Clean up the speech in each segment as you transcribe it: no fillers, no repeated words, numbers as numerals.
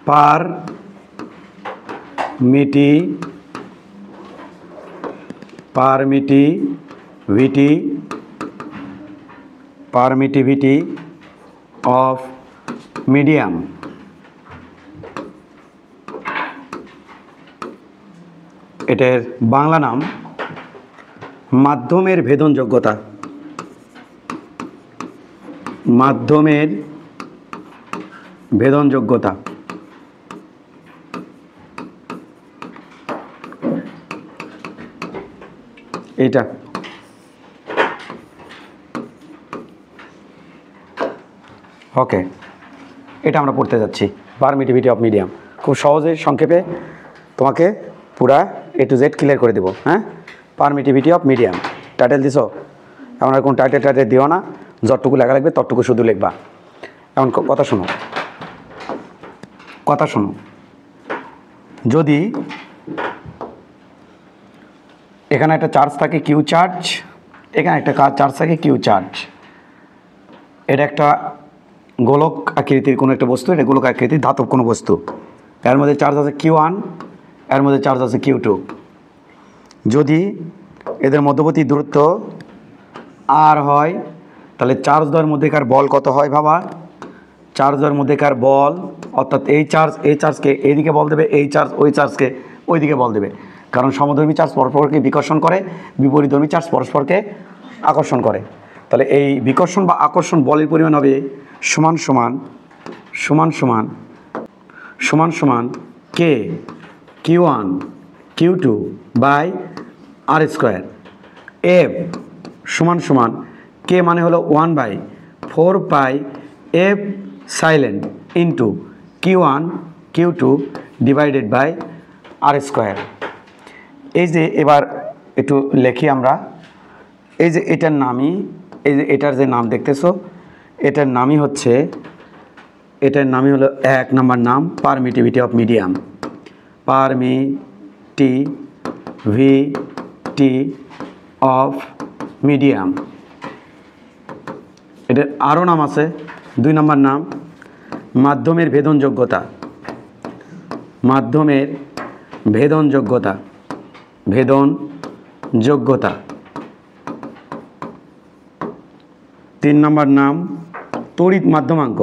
permittivity of medium, এটার বাংলা নাম মাধ্যমের ভেদনযোগ্যতা। মাধ্যমের ভেদনযোগ্যতা। এইটা ওকে, এটা আমরা পড়তে যাচ্ছি পারমিটিভিটি অফ মিডিয়াম। খুব সহজে সংক্ষেপে তোমাকে পুরা A to Z ক্লিয়ার করে দেবো। হ্যাঁ, পারমিটিভিটি অফ মিডিয়াম টাইটেল দিছো, এখন আর কোনো টাইটেল দিও না, যতটুকু লেখা লাগবে ততটুকু শুধু লিখবা। এখন কথা শোনো, যদি এখানে একটা চার্জ থাকে কিউ চার্জ, এখানে একটা চার্জ থাকে কিউ চার্জ, এটা একটা গোলক আকৃতির কোনো একটা বস্তু, এটা গোলক আকৃতির ধাতব কোনো বস্তু, এর মধ্যে চার্জ আছে Q1, এর মধ্যে চার্জ আছে Q2। যদি এদের মধ্যবর্তী দূরত্ব R হয়, তাহলে চার্জ দ্বয়ের মধ্যেকার বল কত হয় বাবা? চার্জ দ্বয়ের মধ্যেকার বল, অর্থাৎ এই চার্জকে এইদিকে বল দেবে, এই চার্জ ওই চার্জকে ওইদিকে বল দেবে, কারণ সমধর্মী চার্জ পরস্পরকে বিকর্ষণ করে, বিপরীতধর্মী চার্জ পরস্পরকে আকর্ষণ করে। তাহলে এই বিকর্ষণ বা আকর্ষণ বলের পরিমাণ হবে সমান সমান K Q1 Q2 by R square. F সমান K মানে হলো 1/4 pi F silent into Q1 Q2 divided by R square. এই যে এবার একটু লেখি আমরা, এই যে এটার নামই, এই যে এটার যে নাম দেখতেছো, এটার নামই হলো 1 নম্বর নাম permittivity of medium. Permittivity of medium. এটার আরও নাম আছে, 2 নম্বর নাম মাধ্যমের ভেদনযোগ্যতা। মাধ্যমের ভেদনযোগ্যতা। 3 নম্বর নাম তড়িৎ মাধ্যমাঙ্ক।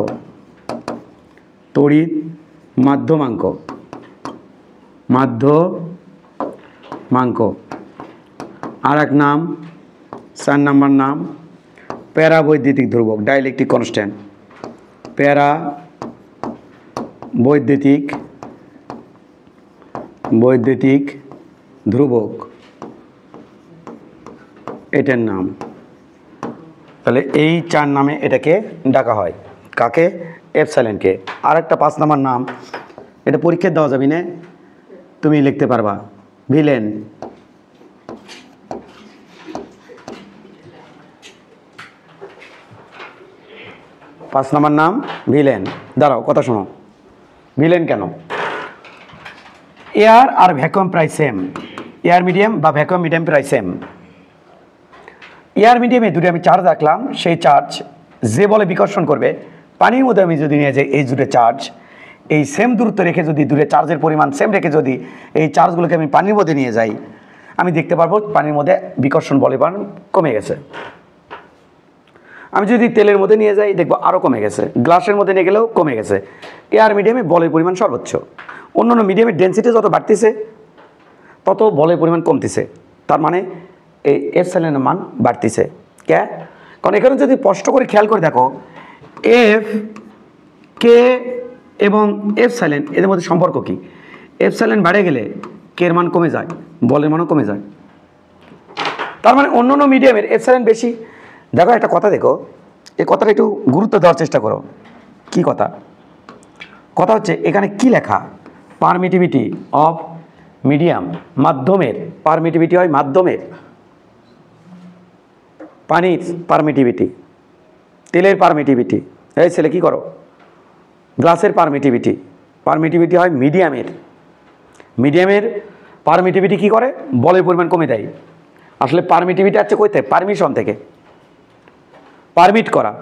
আর এক নাম 4 নম্বর নাম প্যারাবৈদ্যুতিক ধ্রুবক, ডাইলেকট্রিক কনস্ট্যান্ট। বৈদ্যুতিক ধ্রুবক এটার নাম। তাহলে এই 4 নামে এটাকে ডাকা হয়। কাকে? এপসাইলনকে। আর একটা 5 নম্বর নাম, এটা পরীক্ষা দেওয়া যাবে না, তুমি লিখতে পারবা, ভিলেন। পাঁচ নম্বর নাম ভিলেন। দাঁড়াও, কথা শোনো, ভিলেন কেন? এয়ার আর ভ্যাকুয়াম প্রায় সেম, এয়ার মিডিয়াম বা ভ্যাকুয়াম মিডিয়াম প্রায় সেম। এয়ার মিডিয়ামে দুটো আমি চার্জ রাখলাম, সেই চার্জ যে বলে বিকর্ষণ করবে, পানির মধ্যে আমি যদি নিয়ে যাই এই দুটো চার্জ, এই সেম দূরত্ব রেখে যদি দুটো চার্জের পরিমাণ সেম রেখে যদি এই চার্জগুলোকে আমি পানির মধ্যে নিয়ে যাই, আমি দেখতে পারবো পানির মধ্যে বিকর্ষণ বলের পরিমাণ কমে গেছে। আমি যদি তেলের মধ্যে নিয়ে যাই দেখবো আরও কমে গেছে, গ্লাসের মধ্যে নিয়ে গেলেও কমে গেছে। এয়ার মিডিয়ামে বলের পরিমাণ সর্বোচ্চ, অন্যান্য মিডিয়ামের ডেন্সিটি যত বাড়তেছে তত বলের পরিমাণ কমতেছে, তার মানে এই এপসাইলনের মান বাড়তেছে। কে? কারণ এখানে যদি স্পষ্ট করে খেয়াল করে দেখো, এফ কে এবং এপসাইলন এদের মধ্যে সম্পর্ক কি? এপসাইলন বাড়ে গেলে কে এর মান কমে যায়, বলের মানও কমে যায়। তার মানে অন্যান্য মিডিয়ামের এপসাইলন বেশি। দেখো একটা কথা, দেখো এই কথাটা একটু গুরুত্ব দেওয়ার চেষ্টা করো। কি কথা? কথা হচ্ছে এখানে কি লেখা? পারমিটিভিটি অফ মিডিয়াম, মাধ্যমের পারমিটিভিটি হয় মাধ্যমের। পানির পারমিটিভিটি, তেলের পারমিটিভিটি, এই ছেলে কি করো, গ্লাসের পারমিটিভিটি হয় মিডিয়ামের। মিডিয়ামের পারমিটিভিটি কি করে? বলের পরিমাণ কমে দেয়। আসলে পারমিটিভিটি আছে কই থেকে? পারমিশন থেকে, পারমিট করা।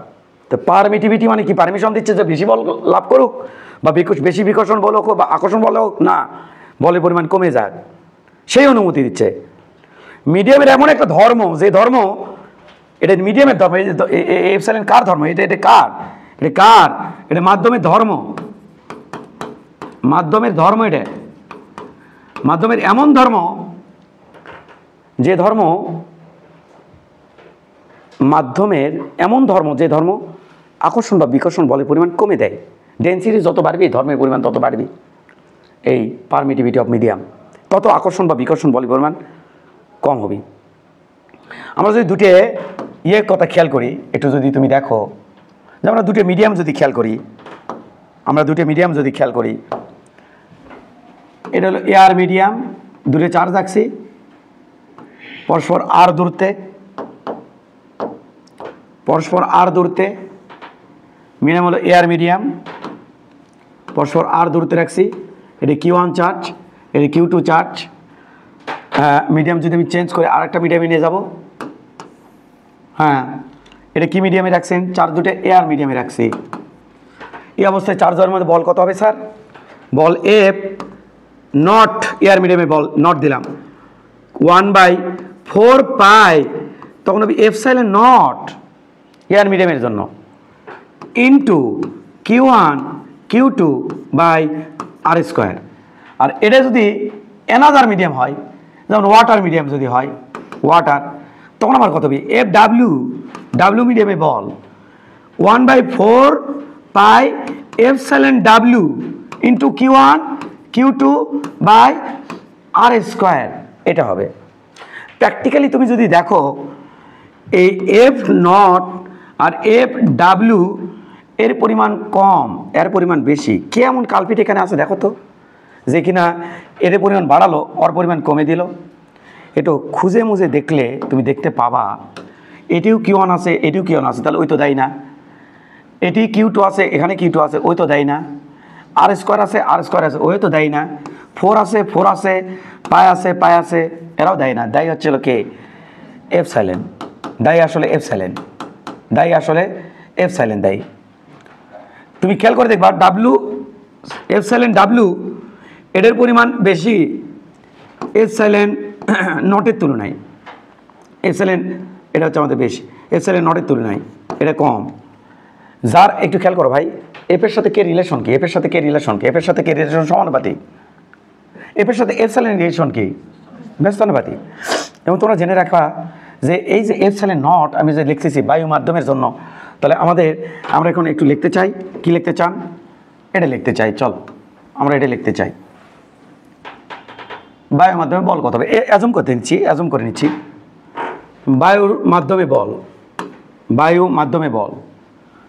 তো পারমিটিভিটি মানে কি? পারমিশন দিচ্ছে যে বেশি বল লাভ করুক, বা বেশি বিকর্ষণ বল হোক বা আকর্ষণ বল হোক না, বলের পরিমাণ কমে যাক, সেই অনুমতি দিচ্ছে। মিডিয়ামের এমন একটা ধর্ম, যে ধর্ম, এটা মিডিয়ামের ধর্ম। এপসাইলন কার ধর্ম? এটা কার? এটা মাধ্যমের ধর্ম। মাধ্যমের ধর্ম, এটা মাধ্যমের এমন ধর্ম, যে ধর্ম আকর্ষণ বা বিকর্ষণ বলের পরিমাণ কমে দেয়। ডেন্সিটি যত বাড়বে ধর্মের পরিমাণ তত বাড়বে। এই পারমিটিভিটি অফ মিডিয়াম, তত আকর্ষণ বা বিকর্ষণ বলের পরিমাণ কম হবে। আমরা যদি দুটো কথা খেয়াল করি, একটু যদি তুমি দেখো, যে আমরা দুটো মিডিয়াম যদি খেয়াল করি, এটা হলো এয়ার মিডিয়াম, দুটো চার্জ রাখছি পরস্পর আর দূরত্বে, মিডিয়াম হলো এয়ার মিডিয়াম, পরস্পর আর দূরত্বে রাখছি। এটা Q1 চার্জ, এটা Q2 চার্জ। মিডিয়াম যদি আমি চেঞ্জ করে আর একটা মিডিয়ামে নিয়ে যাব, হ্যাঁ, এটা কি মিডিয়ামে রাখছেন? চার্জ দুটো এয়ার মিডিয়ামে রাখছি। এই অবস্থায় চার্জের মধ্যে বল কত হবে sir? Ball F not, air মিডিয়ামে বল নট দিলাম 1/4 পাই, তখন হবে এপসাইলন নট এয়ার মিডিয়ামের জন্য into Q1 Q2 by R square. আর এটা যদি অ্যানাদার মিডিয়াম হয়, যেমন ওয়াটার মিডিয়াম যদি হয়, তখন আমার কত হবে? ডাব্লিউ মিডিয়ামে বল 1/4 pi epsilon W into Q1 Q2 by R square, এটা হবে। প্র্যাকটিক্যালি তুমি যদি দেখো, এই এফ নট আর এফ ডাব্লিউ এর পরিমাণ কম, এর পরিমাণ বেশি। কে এমন কালপিট এখানে আছে দেখো তো, যে কিনা এর পরিমাণ বাড়ালো, ওর পরিমাণ কমে দিল। একটু খুঁজে মুজে দেখলে তুমি দেখতে পাবা, এটিও Q1 আছে, এটিও Q1 আছে, তাহলে ওই তো দেয় না। এটি Q2 আছে, এখানে Q2 আছে, ওই তো দেয় না। আর স্কোয়ার আছে, ওই তো দেয় না। 4 আছে, পাই আছে, এরাও দেয় না। দেয় হচ্ছিল কে? এপসাইলন। দেয় আসলে এপসাইলন দেয়। তুমি খেয়াল করে দেখবা, এপসাইলন ডাব্লিউ এটার পরিমাণ বেশি এপসাইলন নটের তুলনায়। এপসাইলন এটা হচ্ছে আমাদের বেশি, এপসাইলন নটের তুলনায় এটা কম। যার একটু খেয়াল করো ভাই, এফের সাথে কে রিলেশন কি? এফের সাথে কে রিলেশন? সমানুপাতিক। এফের সাথে এপসাইলন রিলেশন কি? ব্যস্তানুপাতিক। এবং তোমরা জেনে রাখবা যে এই যে এপসাইলন নট আমি যে লিখতেছি বায়ু মাধ্যমের জন্য, তাহলে আমরা এখন একটু লিখতে চাই। কি লিখতে চান? এটা লিখতে চাই। চল আমরা এটা লিখতে চাই। বায়ু মাধ্যমে বল কত হবে? অ্যাজুম করে নিচ্ছি বায়ু মাধ্যমে বল।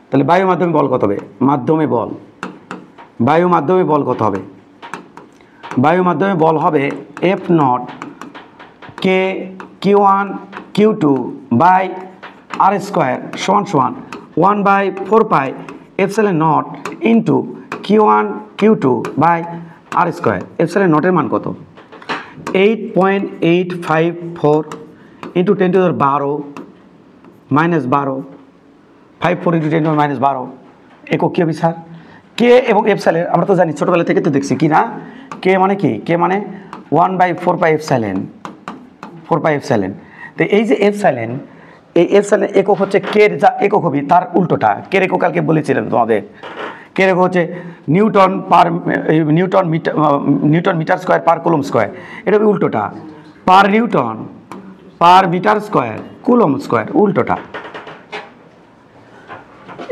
তাহলে বায়ু মাধ্যমে বল কত হবে? বায়ু মাধ্যমে বল কত হবে? বায়ু মাধ্যমে বল হবে F not k Q1 Q2 by R square সমান 1/4 pi epsilon not into Q1 Q2 by R square. Epsilon নটের মান কত? 8.854 ইন্টু 10⁻12 -12, 54 ইন্টু 10⁻12 একক কি হবে স্যার? কে এবং এপসাইলন আমরা তো জানি, ছোটোবেলা থেকে তো দেখছি কি না। কে মানে কি? কে মানে 1/4 পাই এপসাইলন, 4 পাই এপসাইলন। তো এই যে এপসাইলন, এই এপসাইলন একক হচ্ছে কে, যা একক হবে তার উল্টোটা। কে একক কালকে বলেছিলেন তোমাদের, কে একক হচ্ছে newton metre square per coulomb square. এটা হবে উল্টোটা, per newton per metre square coulomb square, উল্টোটা।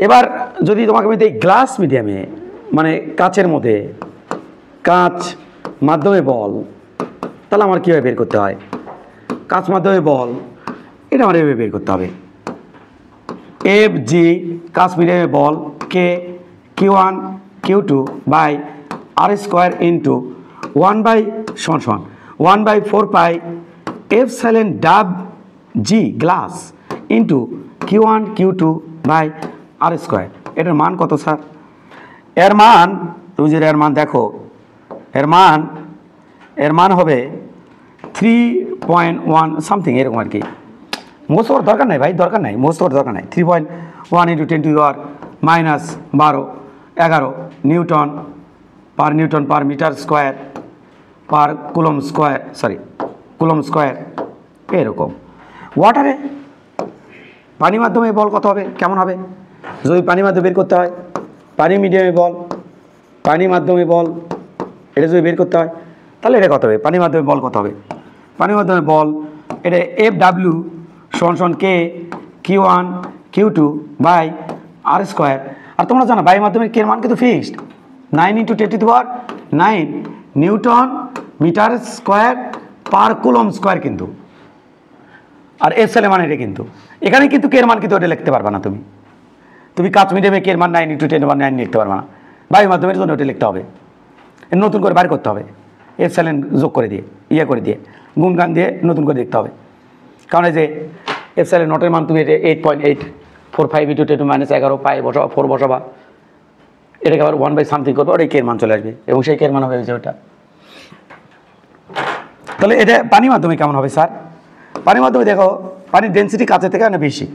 এবার যদি তোমাকে আমি দিই গ্লাস মিডিয়ামে, মানে কাচের মধ্যে, কাচ মাধ্যমে বল, তাহলে আমার কীভাবে বের করতে হয়? কাচ মাধ্যমে বল, এটা আমার এভাবে বের করতে হবে। এফ জি কাচ মিডিয়ামে বল k Q1 Q2 by R square into 1/4 pi epsilon ডাব G glass into Q1 Q2 by R square. এটার মান কত স্যার? এর মান তুমি যদি এর মান দেখো, এর মান হবে 3.1 সামথিং এরকম আর কি। মোস্ট করার দরকার নাই ভাই, মোস্ট করার দরকার নাই। 3.1 × 10⁻12 -11 newton per newton per metre square per coulomb square coulomb square এরকম। ওয়াটারে পানি মাধ্যমে বল কত হবে, কেমন হবে? যদি পানি মাধ্যমে বের করতে হয়, পানি মিডিয়ামে বল, পানি মাধ্যমে বল, এটা যদি বের করতে হয় তাহলে এটা কত হবে? পানি মাধ্যমে বল কত হবে? পানি মাধ্যমে বল এটা FW সমান কে Q1 Q2 by R square. আর তোমরা জানো বায়ু মাধ্যমের কে মান কিন্তু fixed, 9 × 10⁹ newton metre square per coulomb square কিন্তু। আর এফসেলের মান এটা কিন্তু, এখানে কিন্তু কে মান কিন্তু ওটা লিখতে পারবে না। তুমি কাচ মিডিয়ামে কে মান 9 × 10⁹ লিখতে পারবে না। বায়ু মাধ্যমের জন্য ওটা লিখতে হবে, নতুন করে বাইর করতে হবে, এফসেলেন যোগ করে দিয়ে করে দিয়ে গুণগান দিয়ে নতুন করে দেখতে হবে। কারণ এই যে এফসেলেন নটের মান তুমি এটা 8.845 × 10⁻11 পাই বসাবা, 4 বসাবা, এটাকে আবার 1/something করবে, ওটাই কে মান চলে আসবে এবং সেই কে মান হবে যে ওটা। তাহলে এটা পানি মাধ্যমে কেমন হবে স্যার? পানি মাধ্যমে দেখো পানির ডেন্সিটি কাছে থেকে না বেশি,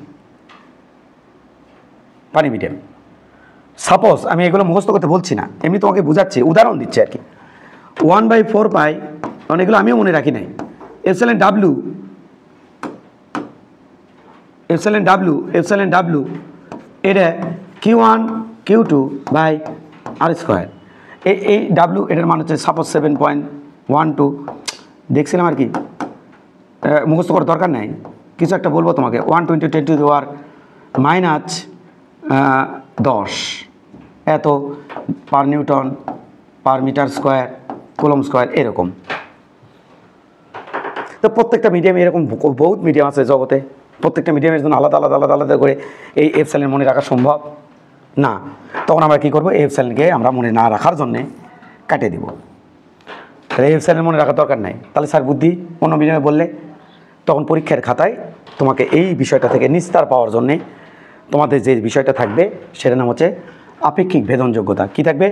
পানি মিডিয়াম। সাপোজ আমি এগুলো মুখস্থ করতে বলছি না, এমনি তোমাকে বোঝাচ্ছি, উদাহরণ দিচ্ছি আর কি। 1/4 পাই, কারণ এগুলো আমিও মনে রাখি নাই। এফসেলেন ডাব্লু এটা Q1 Q2 by R square. এই ডাব্লু এটার মান হচ্ছে সাপোজ 7.12 দেখছিলাম আর কি, মুখস্থ করার দরকার নাই, কিছু একটা বলবো তোমাকে। 120⁻10 এত per newton per metre square coulomb square এরকম। তো প্রত্যেকটা মিডিয়ামে এরকম বহুত মিডিয়াম আছে জগতে, প্রত্যেকটা মিডিয়ামের জন্য আলাদা আলাদা আলাদা আলাদা করে এই এফসেলেন মনে রাখা সম্ভব না। তখন আমরা কী করবো, এফসেলেনকে আমরা মনে না রাখার জন্যে কাটিয়ে দিব। তাহলে এফসেলেন মনে রাখার দরকার নাই। তাহলে স্যার বুদ্ধি অন্য মিডিয়ামে বললে তখন পরীক্ষার খাতায় তোমাকে এই বিষয়টা থেকে নিস্তার পাওয়ার জন্যে তোমাদের যে বিষয়টা থাকবে সেটার নাম হচ্ছে আপেক্ষিক ভেদনযোগ্যতা। কী থাকবে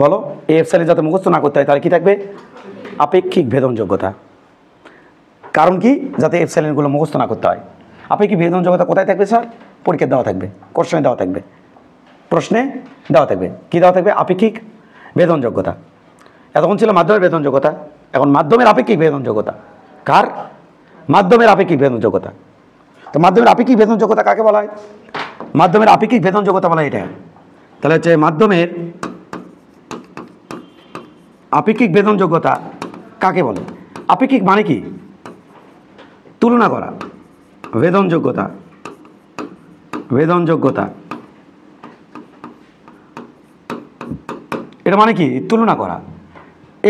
বলো? এই এফসেলেন যাতে মুখস্থ না করতে হয় তাহলে কী থাকবে? আপেক্ষিক ভেদনযোগ্যতা। কারণ কি? যাতে এফসেলেনগুলো মুখস্থ না করতে হয়। আপেক্ষিক ভেদনযোগ্যতা কোথায় থাকবে স্যার? পরীক্ষা দেওয়া থাকবে, কোশ্চেনে দেওয়া থাকবে, প্রশ্নে দেওয়া থাকবে। কী দেওয়া থাকবে? আপেক্ষিক ভেদনযোগ্যতা। এতক্ষণ ছিল মাধ্যমের ভেদনযোগ্যতা, এখন মাধ্যমের আপেক্ষিক ভেদনযোগ্যতা। কার? মাধ্যমের আপেক্ষিক ভেদনযোগ্যতা। তো মাধ্যমের আপেক্ষিক ভেদনযোগ্যতা কাকে বলা হয়? মাধ্যমের আপেক্ষিক ভেদনযোগ্যতা বলা হয় এটা। তাহলে হচ্ছে মাধ্যমের আপেক্ষিক ভেদনযোগ্যতা কাকে বলে? আপেক্ষিক মানে কি? তুলনা করা। ভেদনযোগ্যতা এটা মানে কি? তুলনা করা।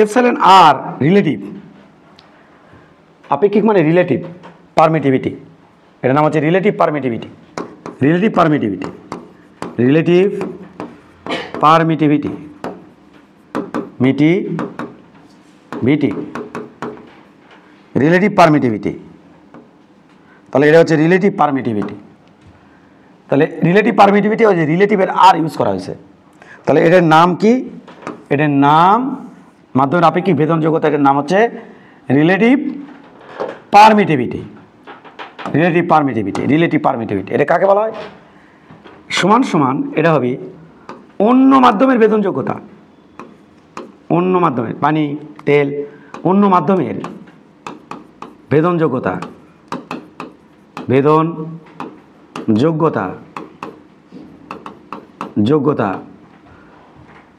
এফসেলেন আর রিলেটিভ, আপেক্ষিক মানে রিলেটিভ পারমিটিভিটি, এটার নাম হচ্ছে রিলেটিভ পারমিটিভিটি। Relative permittivity. তাহলে এটা হচ্ছে রিলেটিভ পারমিটিভিটি। তাহলে রিলেটিভ পারমিটিভিটি ওই যে রিলেটিভের আর ইউজ করা হয়েছে। তাহলে এটার নাম কি? এটার নাম মাধ্যমের আপেক্ষিক ভেদনযোগ্যতা, এটার নাম হচ্ছে রিলেটিভ পারমিটিভিটি। এটা কাকে বলা হয়? সমান সমান এটা হবে অন্য মাধ্যমের ভেদনযোগ্যতা। অন্য মাধ্যমের পানি, তেল, অন্য মাধ্যমের ভেদনযোগ্যতা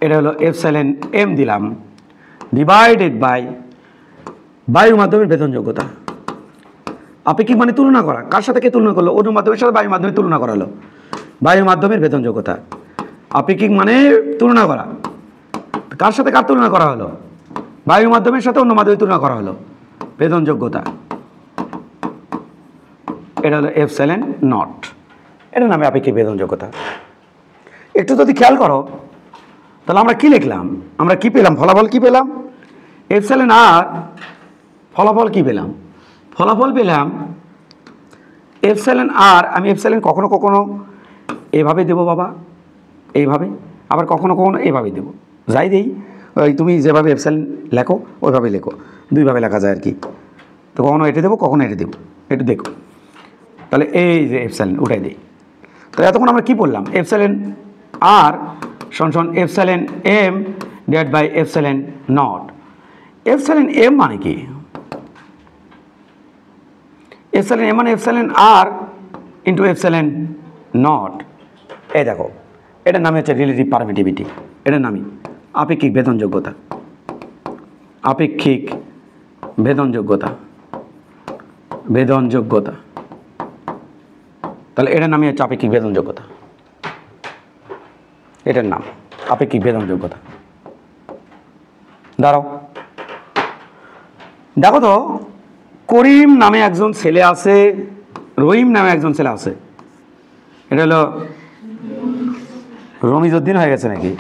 এটা হলো এফসেলেন এম দিলাম ডিভাইডেড বাই বায়ু মাধ্যমের ভেদনযোগ্যতা। আপেক্ষিক মানে তুলনা করা। কার সাথে কে তুলনা করলো? অন্য মাধ্যমের সাথে বায়ু মাধ্যমের তুলনা করা হলো। বায়ু মাধ্যমের ভেদনযোগ্যতা। আপেক্ষিক মানে তুলনা করা। কার সাথে কার তুলনা করা হলো? বায়ু মাধ্যমের সাথে অন্য মাধ্যমের তুলনা করা হলো, ভেদনযোগ্যতা। এটা হলো এফসেলেন নট, এটার নামে আপেক্ষিক ভেদনযোগ্যতা। একটু যদি খেয়াল করো তাহলে আমরা কি লিখলাম? আমরা কি পেলাম? ফলাফল কি পেলাম? এফসেলেন আর ফলাফল কি পেলাম? ফলাফল পেলাম এফসেলেন আর। আমি এফসেলেন কখনো কখনো এভাবে দেবো বাবা, এইভাবে, আবার কখনো কখনো এভাবে দেবো, যাই দেই, ওই তুমি যেভাবে এফসেলেন লেখো ওইভাবে লেখো, দুইভাবে লেখা যায় আর কি। তো কখনো এটা দেবো, কখনো এটা দেবো, একটু দেখো। তাহলে এই যে এফসেলেন উঠাই দিই। তাহলে এতক্ষণ আমরা কি বললাম? এফসেলেন আর সমান epsilon M divide by epsilon naught. Epsilon M মানে কি? এপসাইলন এম মানে epsilon R into epsilon naught. এই দেখো, এটার নামে হচ্ছে রিলেটিভ পারমিটিভিটি, এটার নামই আপেক্ষিক ভেদনযোগ্যতা। আপেক্ষিক ভেদনযোগ্যতা, ভেদনযোগ্যতা, তাহলে এটার নামই হচ্ছে আপেক্ষিক ভেদনযোগ্যতা, এটার নাম আপেক্ষিক ভেদনযোগ্যতা। দাঁড়াও, দেখো তো, করিম নামে একজন ছেলে আছে, রহিম নামে একজন ছেলে আছে। এটা হলো রমিজউদ্দিন হয়ে গেছে নাকি?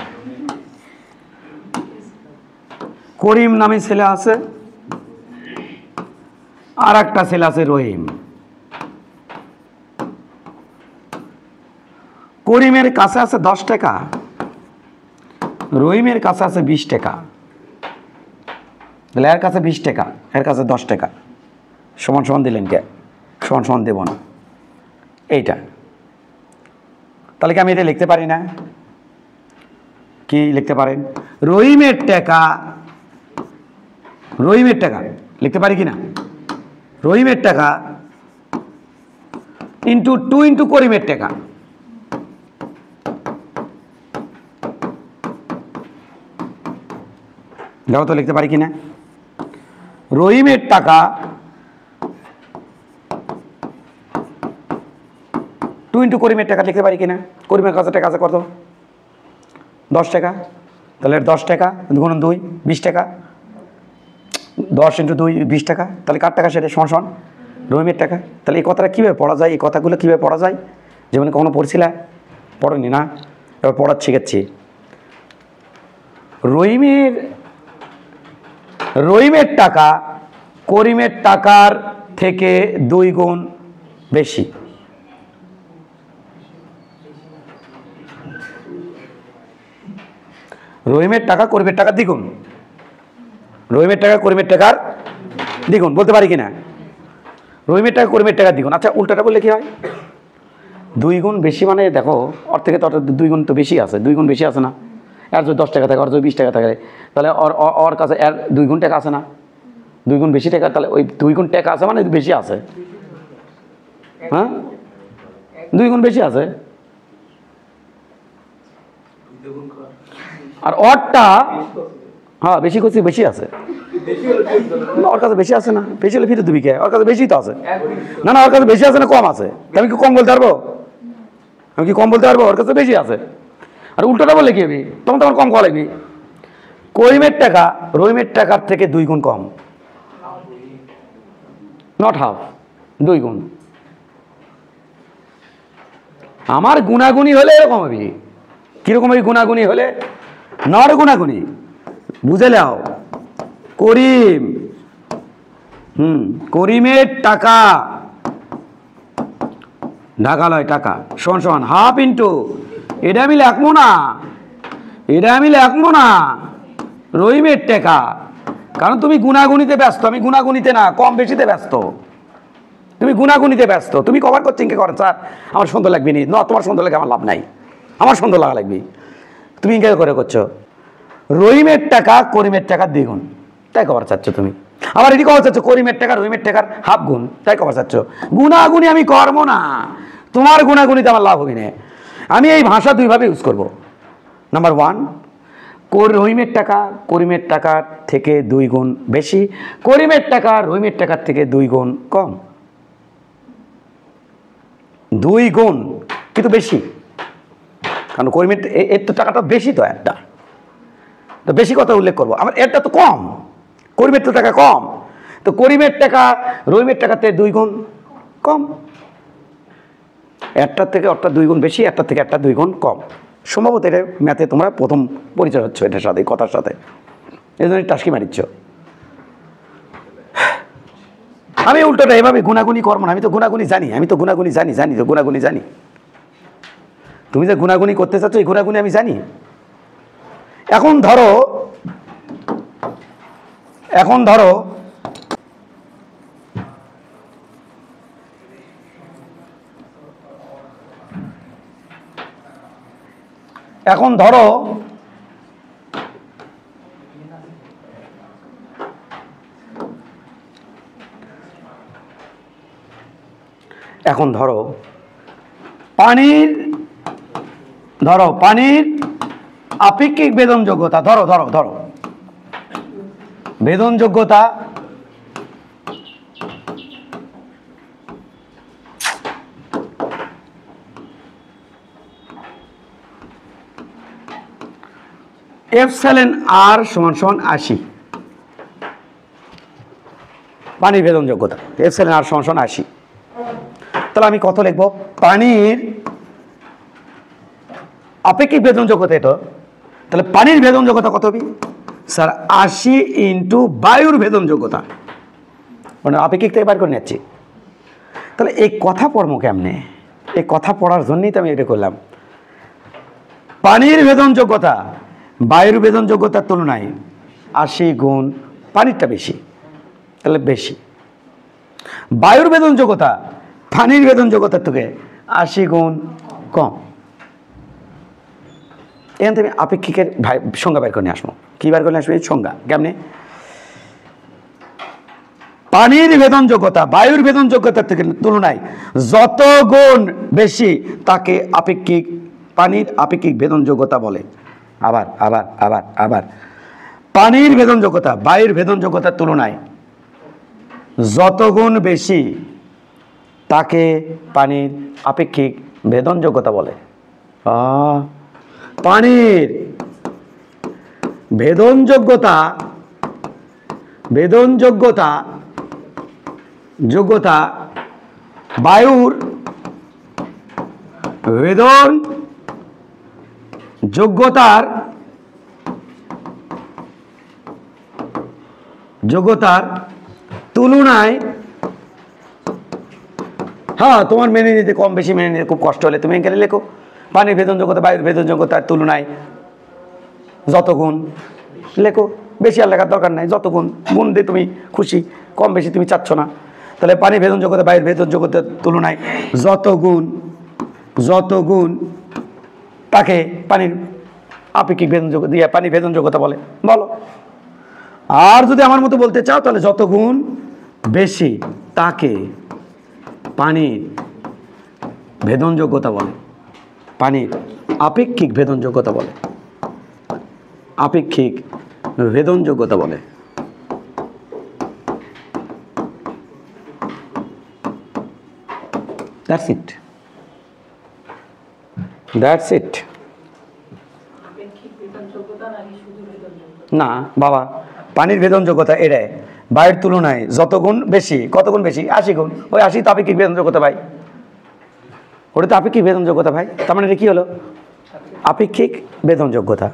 করিম নামে ছেলে আছে, আর একটা ছেলে আছে রহিম। করিমের কাছে আছে 10 টাকা, রহিমের কাছে আছে 20 টাকা। তাহলে এর কাছে 20 টাকা, এর কাছে 10 টাকা, সমান সমান দিলেন কে? সমান সমান দেব না, এইটা। তাহলে কি আমি এটা লিখতে পারি না? কি লিখতে পারেন? রহিমের টাকা, রহিমের টাকা লিখতে পারি কি না? রহিমের টাকা ইন্টু 2 ইন্টু করিমের টাকা। দেখো তো লিখতে পারি কি না? রহিমের টাকা 2 ইন্টু করিমের টাকা লিখতে পারি কিনা? করিমের কাছে টাকা আছে কত? 10 টাকা। তাহলে 10 টাকা গুণন 2 20 টাকা, 10 ইন্টু 2 20 টাকা। তাহলে কার টাকা? সেটা সমান সমান রহিমের টাকা। তাহলে এই কথাটা কীভাবে পড়া যায়? এই কথাগুলো কীভাবে পড়া যায়? যেমন কখনো পড়ছিলা? পড়নি না? এবার পড়ার শিখাচ্ছি। রহিমের টাকা করিমের টাকার থেকে 2 গুণ বেশি। রহিমের টাকা করিমের টাকার দ্বিগুণ, রহিমের টাকা করিমের টাকার দ্বিগুণ বলতে পারি কিনা? রহিমের টাকা করিমের টাকার দ্বিগুণ। আচ্ছা, উল্টাটা বললে কি হয়? 2 গুণ বেশি মানে দেখো, ওর থেকে তো 2 গুণ তো বেশি আছে, 2 গুণ বেশি আছে না? এর যদি 10 টাকা থাকে, ওর যদি 20 টাকা থাকে, তাহলে ওর কাছে এর 2 গুণ টাকা আছে না? 2 গুণ বেশি টাকা, তাহলে ওই 2 গুণ টাকা আছে মানে বেশি আছে। হ্যাঁ, 2 গুণ বেশি আছে। আর ওরটা, হ্যাঁ বেশি করছি, বেশি আছে। ওর কাছে বেশি আছে না? বেশি হলে ফিরে দিবি কে? ওর কাছে বেশি তো আছে। না না, ওর কাছে বেশি আছে না কম আছে? আমি কি কম বলতে পারবো? আমি কি কম বলতে পারবো? ওর কাছে বেশি আছে। আর উল্টোটা বলে কি হবি? তখন তোমার কম খাওয়া লাগবি। করিমের টাকা রহিমের টাকার থেকে 2 গুণ কম, নট হাফ, 2 গুণ। আমার গুণাগুণি হলে এরকম হবি। কিরকম হবি গুণাগুণি হলে? নর গুণাগুণি, বুঝে নাও। করিম, করিমের টাকা, ঢাকা লয় টাকা, সমান সমান হাফ ইন্টু, এটা আমি লেখবো না, এটা আমি লেখবো না, রহিমের টাকা। কারণ তুমি গুণাগুণিতে ব্যস্ত, আমি গুণাগুণিতে না, কম বেশিতে ব্যস্ত। তুমি গুণাগুণিতে ব্যস্ত, তুমি কভার করছো ইনকে করেন স্যার আমার সুন্দর লাগবে নি, না তোমার সুন্দর লাগে আমার লাভ নাই, আমার সুন্দর লাগা লাগবে। তুমি ইনকে করে করছো। রহিমের টাকা করিমের টাকার 2 গুণ, তাই কভার চাচ্ছ তুমি। আবার এটি কভার চাচ্ছ করিমের টাকা রহিমের টাকার হাফ গুণ, তাই কভার চাচ্ছ। গুণাগুণি আমি করবো না, তোমার গুণাগুণিতে আমার লাভ হবে না। আমি এই ভাষা 2 ভাবে ইউজ করবো। নাম্বার 1, রহিমের টাকা করিমের টাকার থেকে 2 গুণ বেশি, করিমের টাকা রহিমের টাকার থেকে 2 গুণ কম। 2 গুণ কিন্তু বেশি, কারণ করিমের এর তো টাকাটা বেশি, তো একটা তো বেশি কথা উল্লেখ করবো। আমার এরটা তো কম, করিমের তো টাকা কম, তো করিমের টাকা রহিমের টাকার থেকে 2 গুণ কম। একটার থেকে একটা 2 গুণ বেশি, একটার থেকে একটা 2 গুণ কম। সম্ভবত এটা ম্যাথে তোমরা প্রথম পরিচয় হচ্ছে এটার সাথে, কথার সাথে, এই জন্য টাস্কি মারিচ্ছ। আমি উল্টোটা এভাবে গুণাগুণি করবো না, আমি তো গুণাগুণি জানি, আমি তো গুণাগুণি জানি, জানি তো গুণাগুণি জানি। তুমি যে গুণাগুণি করতে চাচ্ছ এই গুণাগুণি আমি জানি। এখন ধরো, এখন ধরো এখন ধরো এখন ধরো পানির আপেক্ষিক ভেদনযোগ্যতা, ধরো ধরো ধরো ভেদনযোগ্যতা এপসাইলন আর সমান সমান 80, পানির ভেদনযোগ্যতা এপসাইলন আর সমান সমান 80। তাহলে আমি কত লিখব? পানির আপেক্ষিক ভেদনযোগ্যতা এটা, তাহলে পানির ভেদনযোগ্যতা কত হবে স্যার? 80 ইন্টু বায়ুর ভেদনযোগ্যতা, মানে আপেক্ষিক থেকে বার করে নিচ্ছি। তাহলে এই কথা পড়বো কেমনে? এই কথা পড়ার জন্যই তো আমি এটা করলাম। পানির ভেদনযোগ্যতা বায়ুর ভেদনযোগ্যতার তুলনায় 80 গুণ পানিরটা বেশি, তাহলে বেশি। বায়ুর ভেদনযোগ্যতা পানির ভেদনযোগ্যতার থেকে 80 গুণ কম। এখান থেকে আপেক্ষিকের সংজ্ঞা বের করে নিয়ে আসবো। কী বের করে নিয়ে আসবো? এই সংজ্ঞা কেমনে? পানির ভেদনযোগ্যতা বায়ুর ভেদনযোগ্যতার থেকে তুলনায় যত গুণ বেশি তাকে আপেক্ষিক পানির আপেক্ষিক ভেদনযোগ্যতা বলে। আবার আবার আবার আবার পানির ভেদনযোগ্যতা বায়ুর ভেদনযোগ্যতার তুলনায় যত গুণ বেশি তাকে পানির আপেক্ষিক ভেদনযোগ্যতা বলে। পানির ভেদনযোগ্যতা বায়ুর ভেদনযোগ্যতার তুলনায়, হ্যাঁ তোমার মেনে নিতে কম বেশি মেনে নিতে খুব কষ্ট হলে তুমি এখানে লেখো পানির ভেদনযোগ্যতা বায়ুর ভেদনযোগ্যতার তুলনায় যত গুণ, লেখো। বেশি আর লেখার দরকার নাই, যত গুণ দিয়ে তুমি খুশি, কম বেশি তুমি চাচ্ছ না। তাহলে পানির ভেদনযোগ্যতা বায়ুর ভেদনযোগ্যতার তুলনায় যত গুণ তাকে পানির আপেক্ষিক ভেদনযোগ্যতা দিয়ে পানির ভেদনযোগ্যতা বলে, বলো। আর যদি আমার মতো বলতে চাও তাহলে যত গুণ বেশি তাকে পানির ভেদনযোগ্যতা বলে, পানির আপেক্ষিক ভেদনযোগ্যতা বলে, আপেক্ষিক ভেদনযোগ্যতা বলে। That's it. না বাবা, পানির ভেদনযোগ্যতা এটাই বায়ুর তুলনায় যত গুণ বেশি, কত গুণ বেশি? 80 গুণ। ওই 80 তো আপেক্ষিক ভেদনযোগ্যতা ভাই, ওটা তো আপেক্ষিক ভেদনযোগ্যতা ভাই। তার মানে এটা কি হলো? আপেক্ষিক ভেদনযোগ্যতা।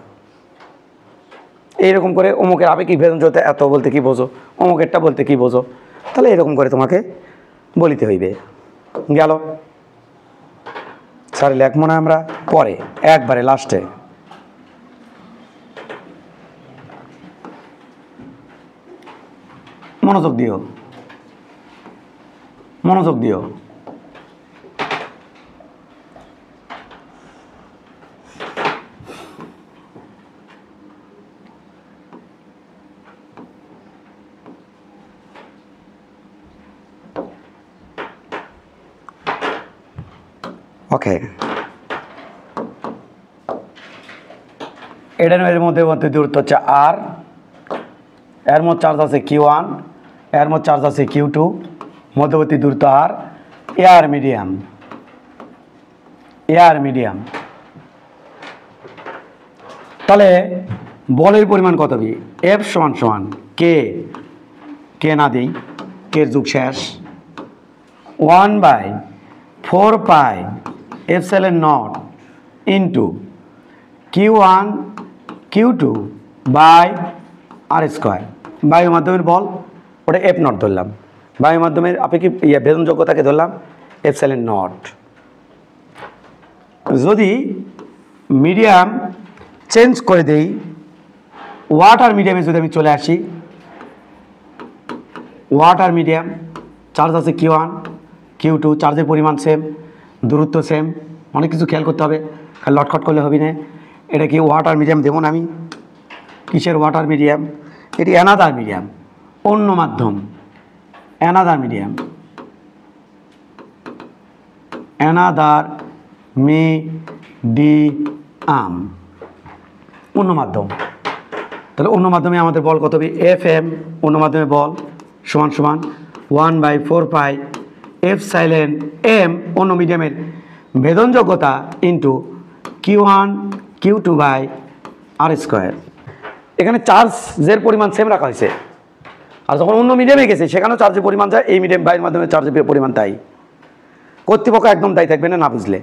এইরকম করে অমুকের আপেক্ষিক ভেদনযোগ্যতা এত বলতে কি বোঝো, অমুকেরটা বলতে কি বোঝো, তাহলে এরকম করে তোমাকে বলিতে হইবে। গেল স্যার, লেখবো না আমরা পরে একবারে লাস্টে। মনোযোগ দিও, মনোযোগ দিও। ওকে, এর মধ্যে দূরত্ব হচ্ছে আর, এর মধ্যে চার্জ আছে Q1, এর মধ্যে চার্জ আছে Q2, মধ্যবর্তী দূরত্ব আর, এয়ার মিডিয়াম। তাহলে বলের পরিমাণ কত হবে? F সমান সমান কে না দিই, কে যুগ শেষ, 1/4 pi epsilon not into Q1 Q2 by R square. বায়ু মাধ্যমের বল ওটা F নট ধরলাম, বায়ু মাধ্যমের আপেক্ষিক ভেদনযোগ্যতাকে ধরলাম এপসাইলন নট। যদি মিডিয়াম চেঞ্জ করে দেই, ওয়াটার মিডিয়ামে যদি আমি চলে আসি, ওয়াটার মিডিয়াম চার্জ আছে Q1 Q2, চার্জের পরিমাণ সেম, দূরত্ব সেম, অনেক কিছু খেয়াল করতে হবে, খালি লটখট করলে হবে না। এটা কি ওয়াটার মিডিয়াম দেবো না আমি, কিসের ওয়াটার মিডিয়াম? এটি অ্যানাদার মিডিয়াম, অন্য মাধ্যম, অ্যানাদার মিডিয়াম, অ্যানাদার মিডিয়াম, অন্য মাধ্যম। তাহলে অন্য মাধ্যমে আমাদের বল কত হবে? এফ এম অন্য মাধ্যমে বল সমান সমান 1/4 এপসাইলন এম অন্য মিডিয়ামের ভেদনযোগ্যতা into Q1 Q2 by R square. এখানে চার্জের পরিমাণ সেম রাখা হয়েছে, আর যখন অন্য মিডিয়ামে গেছে সেখানেও চার্জের পরিমাণ যায়, এই মিডিয়াম বাইরের মাধ্যমে চার্জের পরিমাণ তাই। কর্তৃপক্ষ একদম দায়ী থাকবে না, না বুঝলে।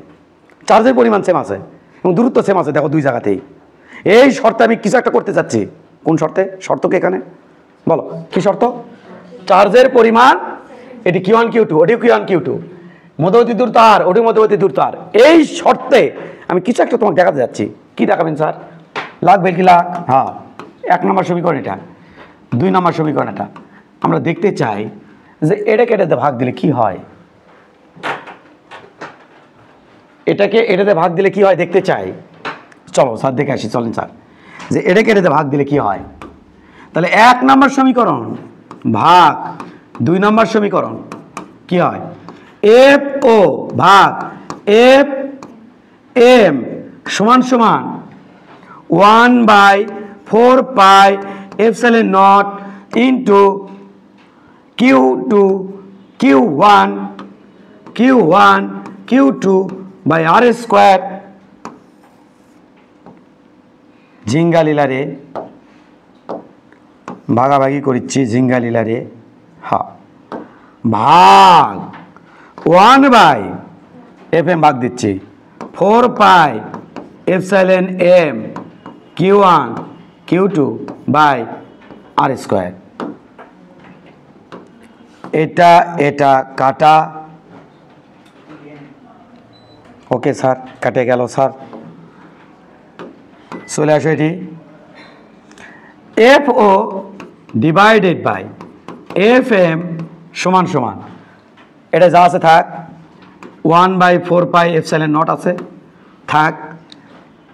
চার্জের পরিমাণ সেম আছে এবং দূরত্ব সেম আছে, দেখো দুই জায়গাতেই। এই শর্তে আমি কিছু একটা করতে চাচ্ছি। কোন শর্তে? শর্ত কি এখানে বলো, কি শর্ত? চার্জের পরিমাণ, এটি Q1 Q2, ওটি Q1 Q2, মধ্যবর্তী দূরত্ব আর, ওটি মধ্যবর্তী দূরত্ব আর। এই শর্তে আমি কিছু একটা তোমাকে দেখাতে যাচ্ছি। কি দেখাবেন স্যার? লাগবে কি লাগ? হ্যাঁ, 1 নম্বর সমীকরণ এটা, 2 নম্বর সমীকরণ এটা। আমরা দেখতে চাই যে এটাকে এটাতে ভাগ দিলে কি হয়, এটাকে এটাতে ভাগ দিলে কি হয় দেখতে চাই। চলো স্যার দেখে আসি, চলেন স্যার, যে এটাকে এটাতে ভাগ দিলে কি হয়। তাহলে 1 নম্বর সমীকরণ ভাগ 2 নম্বর সমীকরণ কি হয়? এফ ও ভাগ এফ এম সমান সমান 1/4 epsilon not into Q2 Q1 Q2 by R square. জিঙ্গা লীলারে ভাগাভাগি করিচ্ছি, জিঙ্গা লীলারে। হ্যাঁ, ভাগ 1/FM ভাগ দিচ্ছি 4 epsilon M Q1 Q2 by R square. এটা এটা কাটা, ওকে স্যার, কাটে গেল স্যার। চলে আসো এটি F O divided by F M সমান সমান, এটা যা আছে থাক, 1/4 এপসাইলন নট আছে থাক।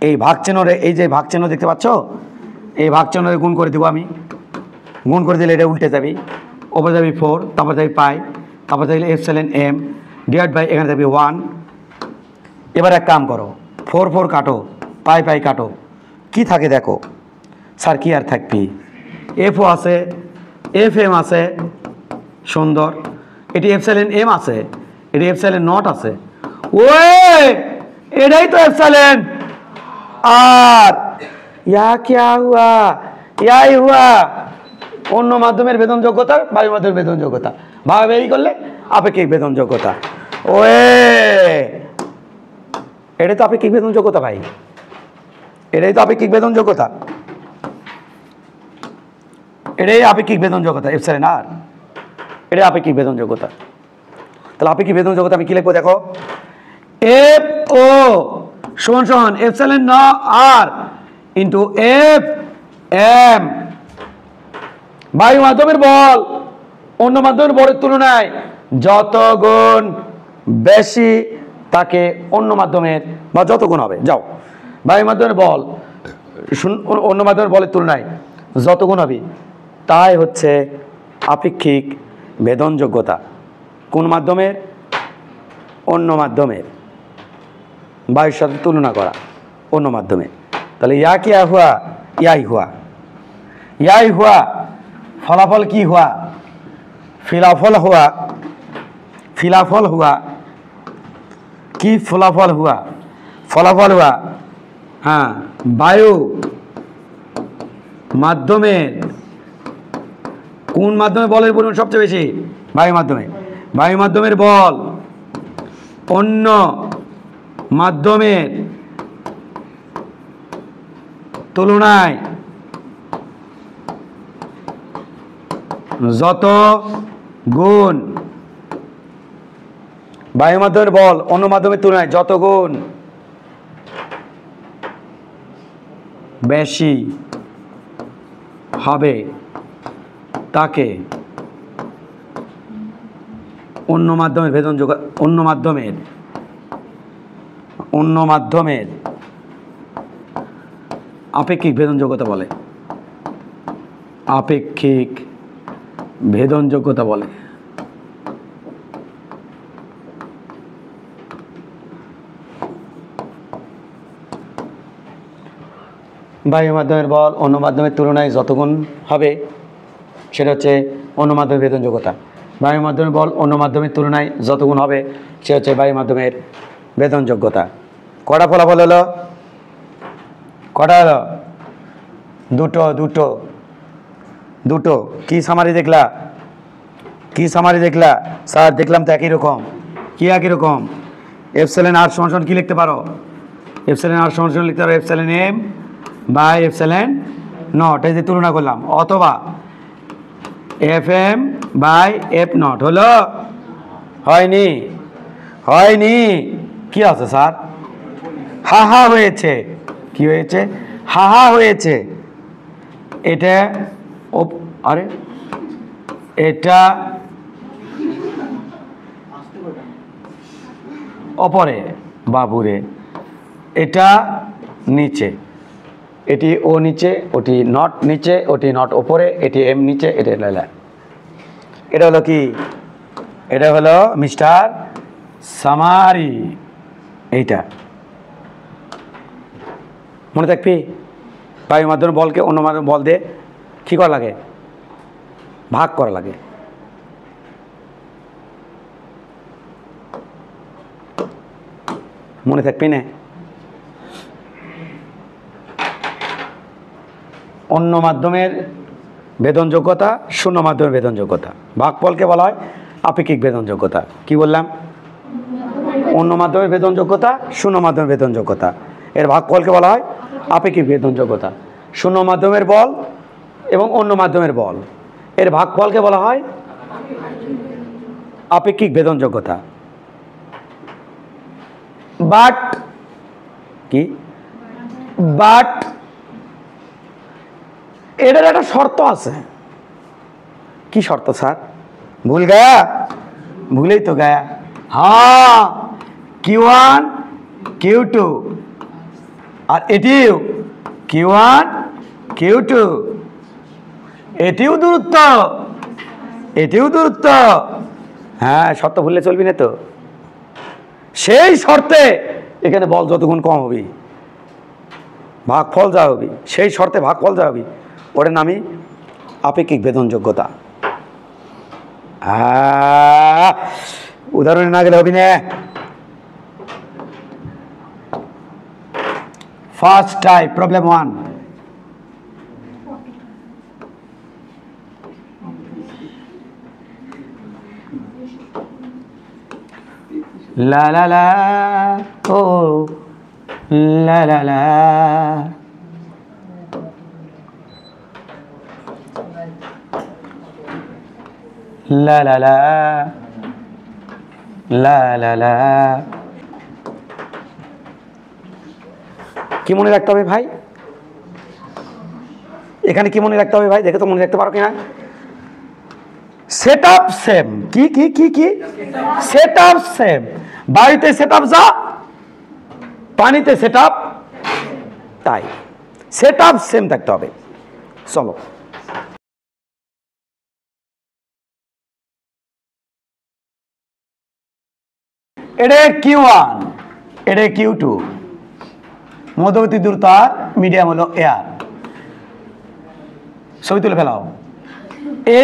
এই ভাগ চিহ্নরে, এই যে ভাগ চিহ্ন দেখতে পাচ্ছ, এই ভাগ চিহ্নরে গুণ করে দেবো আমি। গুণ করে দিলে এটা উল্টে যাবি, ওপরে যাবি 4, তারপর যাবি পাই, তারপর যাবি এপসাইলন এম ডিভাইড বাই, এখানে যাবি 1। এবার এক কাম করো, 4 কাটো, পাই কাটো, কি থাকে দেখো স্যার, কি আর থাকবি? এফও আছে, এফ এম আছে, সুন্দর। এটি এপসাইলন এম আছে, এটি এপসাইলন নট আছে। ওই এটাই তো এপসাইলন আর। ইয়া क्या हुआ? ইয়াই হুয়া অন্য মাধ্যমের বেদনযোগ্যতা, বায়ু মাধ্যমের বেদনযোগ্যতা ভাগাভাগি করলে আপেক্ষিক বেদনযোগ্যতা। ওয়ে এটাই তো আপেক্ষিক বেদনযোগ্যতা ভাই, এটাই তো আপেক্ষিক বেদনযোগ্যতা, এটাই আপেক্ষিক বেদনযোগ্যতা এপসাইলন আর, এটাই আপেক্ষিক বেদনযোগ্যতা। তাহলে আপেক্ষিক বেদনযোগ্যতা আমি কি লিখবো দেখো, এফ ও সমান সমান এপসাইলন ন আর ইন্টু এফ এম। বায়ু মাধ্যমের বল অন্য মাধ্যমের বলের তুলনায় যত গুণ বেশি তাকে অন্য মাধ্যমের, বা যত গুণ হবে, যাও, বায়ু মাধ্যমের বল অন্য মাধ্যমের বলের তুলনায় যত গুণ হবে তাই হচ্ছে আপেক্ষিক বেদনযোগ্যতা। কোন মাধ্যমের? অন্য মাধ্যমের, বায়ুর সাথে তুলনা করা অন্য মাধ্যমে। তাহলে ইয়া কি হুয়া? ইয়াই হুয়া, ইয়াই হুয়া। ফলাফল কি হুয়া? ফলাফল হুয়া, ফলাফল হুয়া কি? ফলাফল হুয়া, ফলাফল হুয়া, হ্যাঁ, বায়ু মাধ্যমের, কোন মাধ্যমে বলের পরিমাণ সবচেয়ে বেশি? বায়ু মাধ্যমে। বায়ু মাধ্যমের বল অন্য মাধ্যমের তুলনায় যত গুণ, বায়ু মাধ্যমের বল অন্য মাধ্যমের তুলনায় যত গুণ বেশি হবে তাকে অন্য মাধ্যমের বেদনযোগ্যতা, অন্য মাধ্যমের আপেক্ষিক বেদনযোগ্যতা বলে। আপেক্ষিক ভেদনযোগ্যতা বলে। বায়ু মাধ্যমের বল অন্য মাধ্যমের তুলনায় যতগুণ হবে সেটা হচ্ছে অন্য মাধ্যমের ভেদনযোগ্যতা। বায়ু মাধ্যমের বল অন্য মাধ্যমের তুলনায় যতগুণ হবে সে হচ্ছে বায়ু মাধ্যমের ভেদনযোগ্যতা। কটা ফলাফল হলো? কটা হলো? দুটো দুটো দুটো। কি সামারি দেখলা? কি সামারি দেখলা? স্যার দেখলাম তো একই রকম। কি একই রকম? এপসাইলন আর সমান কি লিখতে পারো? এপসাইলন আর সমান লিখতে পারো epsilon M by epsilon naught, এই যে তুলনা করলাম, অথবা F M by F naught. হলো? হয়নি? হয়নি? কি আছে স্যার? হাহা হয়েছে। কি হয়েছে? হাহা হয়েছে। এটা আরে এটা অপরে বাবুরে, এটা নিচে, এটি ও নিচে, ওটি নট নিচে, ওটি নট ওপরে, এটি এম নিচে, এটা এটা হলো কি? এটা হলো মিস্টার সামারি। এইটা মনে থাকবি? বায়ু মাধ্যমে বলকে অন্য মাধ্যমে বল দিয়ে কী করা লাগে? ভাগ করা লাগে। মনে থাকবি না? অন্য মাধ্যমের ভেদনযোগ্যতা, শূন্য মাধ্যমের ভেদনযোগ্যতা। ভাগফলকে বলা হয় আপেক্ষিক ভেদনযোগ্যতা। কি বললাম? অন্য মাধ্যমের ভেদনযোগ্যতা, শূন্য মাধ্যমের ভেদনযোগ্যতা। এর ভাগফলকে বলা হয় আপেক্ষিক ভেদনযোগ্যতা। শূন্য মাধ্যমের বল এবং অন্য মাধ্যমের বল, এর ভাগফলকে বলা হয় আপেক্ষিক ভেদনযোগ্যতা। বাট কি? বাট এটার একটা শর্ত আছে। কি শর্ত স্যার? ভুল গায়া? ভুলেই তো গায়া। হ্যাঁ, Q1 Q2 আর এটিও Q1 Q2, এটিও দূরত্ব, এটিও দূরত্ব। হ্যাঁ, শর্ত ভুললে চলবি না তো। সেই শর্তে এখানে বল যতগুণ কম হবি ভাগফল যা হবি, সেই শর্তে ভাগফল যা হবি ওটার নামই আপেক্ষিক ভেদনযোগ্যতা। উদাহরণে না গেলে হবি না। First type problem 1। লা লা লা ও লা লা লা, লা লা লা লা লা লা। কি মনে রাখতে হবে ভাই? এখানে কি মনে রাখতে হবে ভাই? দেখে তো মনে রাখতে পারো কিনা? Set up same. কি কি কি কি? Set up same. বাড়িতে সেট আপ যা, পানিতে সেট আপ তাই। সেট আপ সেম থাকতে হবে। চলো, এটা Q1, এটা Q2, মধ্যবর্তী দূরত্ব আর মিডিয়াম হলো এয়ার। ছবি তুলে ফেলাও।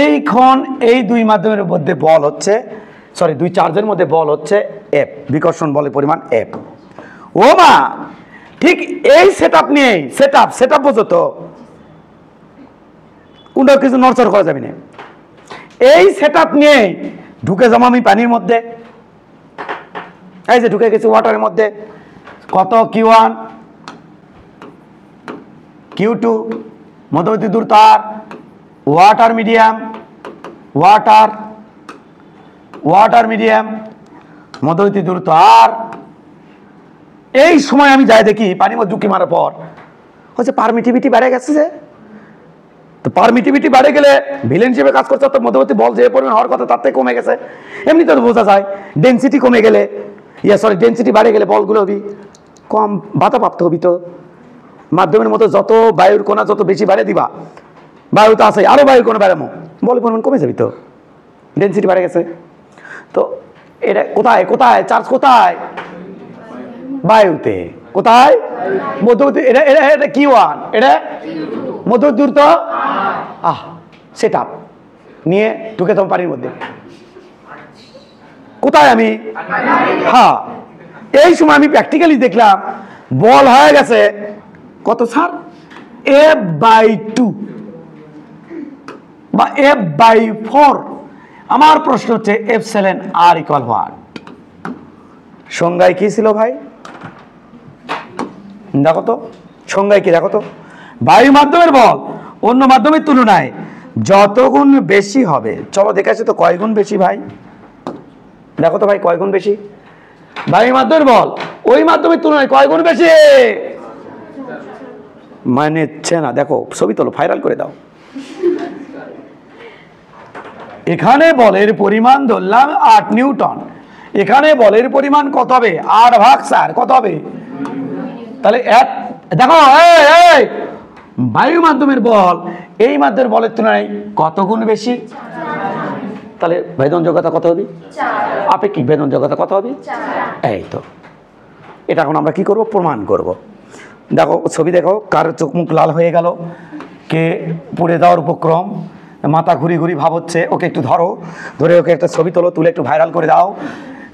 এইখন এই দুই মাধ্যমের মধ্যে বল হচ্ছে, সরি দুই চার্জের মধ্যে বল হচ্ছে এফ, বিকর্ষণ বলের পরিমাণ এফ। ও মা, ঠিক এই সেট আপ নিয়েই, সেট আপ বোঝো তো, কোনটাও কিছু নড়চড় করা যাবে না। এই সেট আপ নিয়েই ঢুকে যাবো আমি পানির মধ্যে। এই যে ঢুকে গেছি ওয়াটারের মধ্যে। কত? Q1 Q2, মধ্যবর্তী দূরত্ব আর, ওয়াটার মিডিয়াম, ওয়াটার মিডিয়াম, মধ্যবর্তী দূরত্ব আর। এই সময় আমি যাই দেখি পানির মধ্যে ডুবকি মারার পর হচ্ছে পারমিটিভিটি বেড়ে গেছে। যে তো পারমিটিভিটি বেড়ে গেলে ভিলেন হিসেবে কাজ করছে, তো মধ্যবর্তী বল যে পরিমাণ হওয়ার কথা তার থেকে কমে গেছে। এমনি তো বোঝা যায় ডেন্সিটি কমে গেলে, ডেন্সিটি বাড়ে গেলে বলগুলো হবি কম বাধাপ্রাপ্ত হবি। তো মাধ্যমের মতো যত বায়ুর কণা যত বেশি বাড়ে দিবা বায়ু তো আছে, আরও বায়ু কোনো বেড়ামো, বলের পরিমাণ কমে যাবি তো, ডেন্সিটি বেড়ে গেছে। তো এটা কোথায় কোথায় চার্জ কোথায়? বায়ুতে। কোথায়? মধ্যবর্তী। এটা এটা এটা কি ওয়ান, এটা মধ্যবর্তী দূরত্ব সেট আপ নিয়ে ঢুকে তোমার পানির মধ্যে। কোথায় আমি? হ্যাঁ, এই সময় আমি প্র্যাকটিক্যালি দেখলাম বল হয়ে গেছে কত স্যার? F/2 বা F/4। আমার প্রশ্ন হচ্ছে এপসিলন আর ইকুয়াল হোয়াট? সংজ্ঞায় কি ছিল ভাই? দেখো তো সংজ্ঞায় কি, দেখো তো। বায়ু মাধ্যমের বল অন্য মাধ্যমের তুলনায় যত গুণ বেশি হবে। চলো দেখে আসি তো কয় গুণ বেশি ভাই। দেখো তো ভাই কয় গুণ বেশি? বায়ু মাধ্যমের বল ওই মাধ্যমের তুলনায় কয় গুণ বেশি? মানেছে না, দেখো ছবি তোলো, ভাইরাল করে দাও। এখানে বলের পরিমাণ ধরলাম 8 নিউটন, এখানে বলের পরিমাণ কত হবে? 8 ভাগ 4 কত হবে? তাহলে দেখো বায়ু মাধ্যমের বল এই মাধ্যমের বলের তুলনায় কত গুণ বেশি? তাহলে ভেদনযোগ্যতা কত হবে? আপেক্ষিক ভেদনযোগ্যতা কত হবে? এই তো, এটা এখন আমরা কি করব? প্রমাণ করব। দেখো ছবি দেখো, কার চোখ মুখ লাল হয়ে গেল, কে পুড়ে দেওয়ার উপক্রম, মাথা ঘুরি ঘুরি ভাব হচ্ছে, ওকে একটু ধরো, ধরে ওকে একটা ছবি তোলো, তুলে একটু ভাইরাল করে দাও।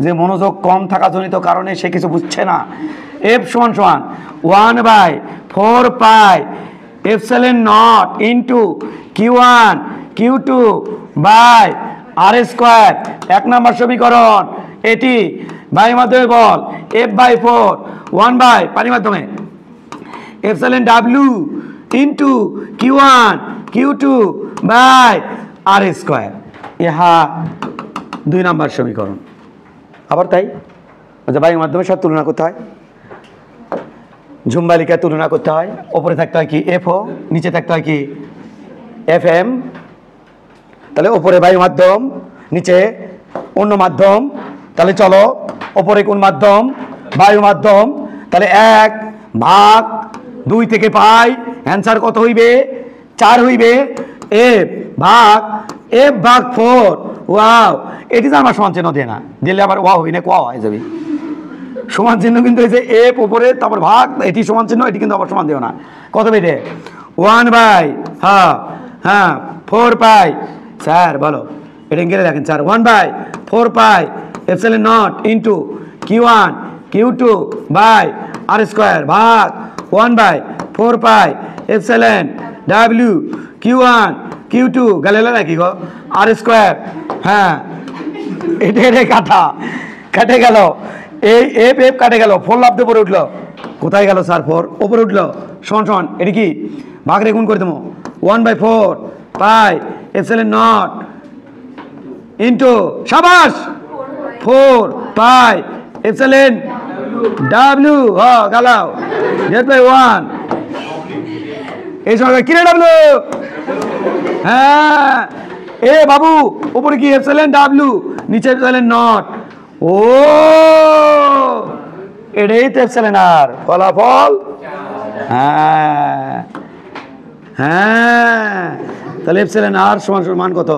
যে মনোযোগ কম থাকা জনিত কারণে সে কিছু বুঝছে না। F = 1/4 pi epsilon naught into Q1 Q2 by R²। 1 নম্বর সমীকরণ এটি। বায়ু মাধ্যমে বল F/4 1 পানি মাধ্যমে epsilon W into Q1 Q2 by R²। ইহা 2 নম্বর সমীকরণ। আবার তাই বায়ু মাধ্যমের সাথে তুলনা করতে হয়, ঝুমবালিকায় তুলনা করতে হয়। ওপরে থাকতে হয় কি? FO, নিচে থাকতে হয় কি? FM। তাহলে ওপরে বায়ু মাধ্যম, নিচে অন্য মাধ্যম। তাহলে চলো ওপরে কোন মাধ্যম? বায়ু মাধ্যম। তাহলে 1/2 থেকে পাই, অ্যান্সার কত হইবে? 4 হইবে। F/4। ওয়াও, এটি তো আমার সমান চিহ্ন দিয়ে না দিলে আবার ওয়া হই না, কোয়া হয়ে যাবে। সমান চিহ্ন কিন্তু এই যে এফ উপরে, তারপর ভাগ, এটি সমান চিহ্ন, এটি কিন্তু আবার সমান দিও না। কত বেটে? 1/4 পাই। স্যার বলো, এটা গেলে দেখেন sir. 1/4 pi epsilon naught into Q1 Q2 by R² ভাগ 1/4 pi epsilon W Q1 Q2 গেলে নাকি গো R²। হ্যাঁ, এটা কাটা কেটে গেল, এই এফ কাটে গেল, 4 লাভ দিয়ে পরে উঠলো। কোথায় গেল স্যার? 4 ওপরে উঠলো। সমান এটি কি? ভাগরে গুণ করে দেবো। 1/4 পাই এপসিলন নট ইন্টু সাবাস 4 পাই এপসিলন W গালাও Z/1। এই সময় কিনে ডাবলু। হ্যাঁ এ বাবু, উপরে কি? এপসিলন W, নিচে এপসিলন নট। ও এটাই তো এপসিলন আর ফলাফল। হ্যাঁ হ্যাঁ, তাহলে এপসিলন আর সমান মান কত?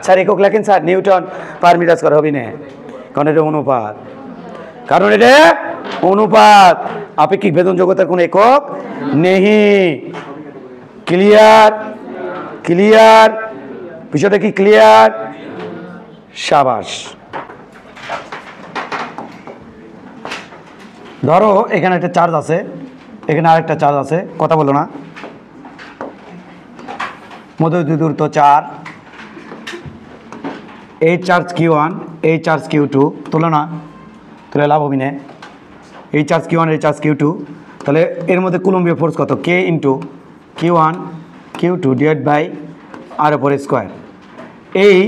স্যার একক লেখেন sir, newton per metre square হবে না, কারণ এটা অনুপাত। কারণ এটা অনুপাত, আপেক্ষিক ভেদনযোগ্যতার কোনো একক নেই। ক্লিয়ার? ক্লিয়ার? বিষয়টা কি ক্লিয়ার? সাবাস। ধরো এখানে একটা চার্জ আছে, এখানে আরেকটা চার্জ আছে, কথা বলো না। মধ্যবর্তী দূরত্ব 4। এই চার্জ Q1, এই চার্জ Q2, তুলনা তুলে লাভ হবি না। এই চার্জ Q1, এই চার্জ Q2, তাহলে এর মধ্যে কুলম্বীয় ফোর্স কত? K into Q1 Q2 divide by R²। এই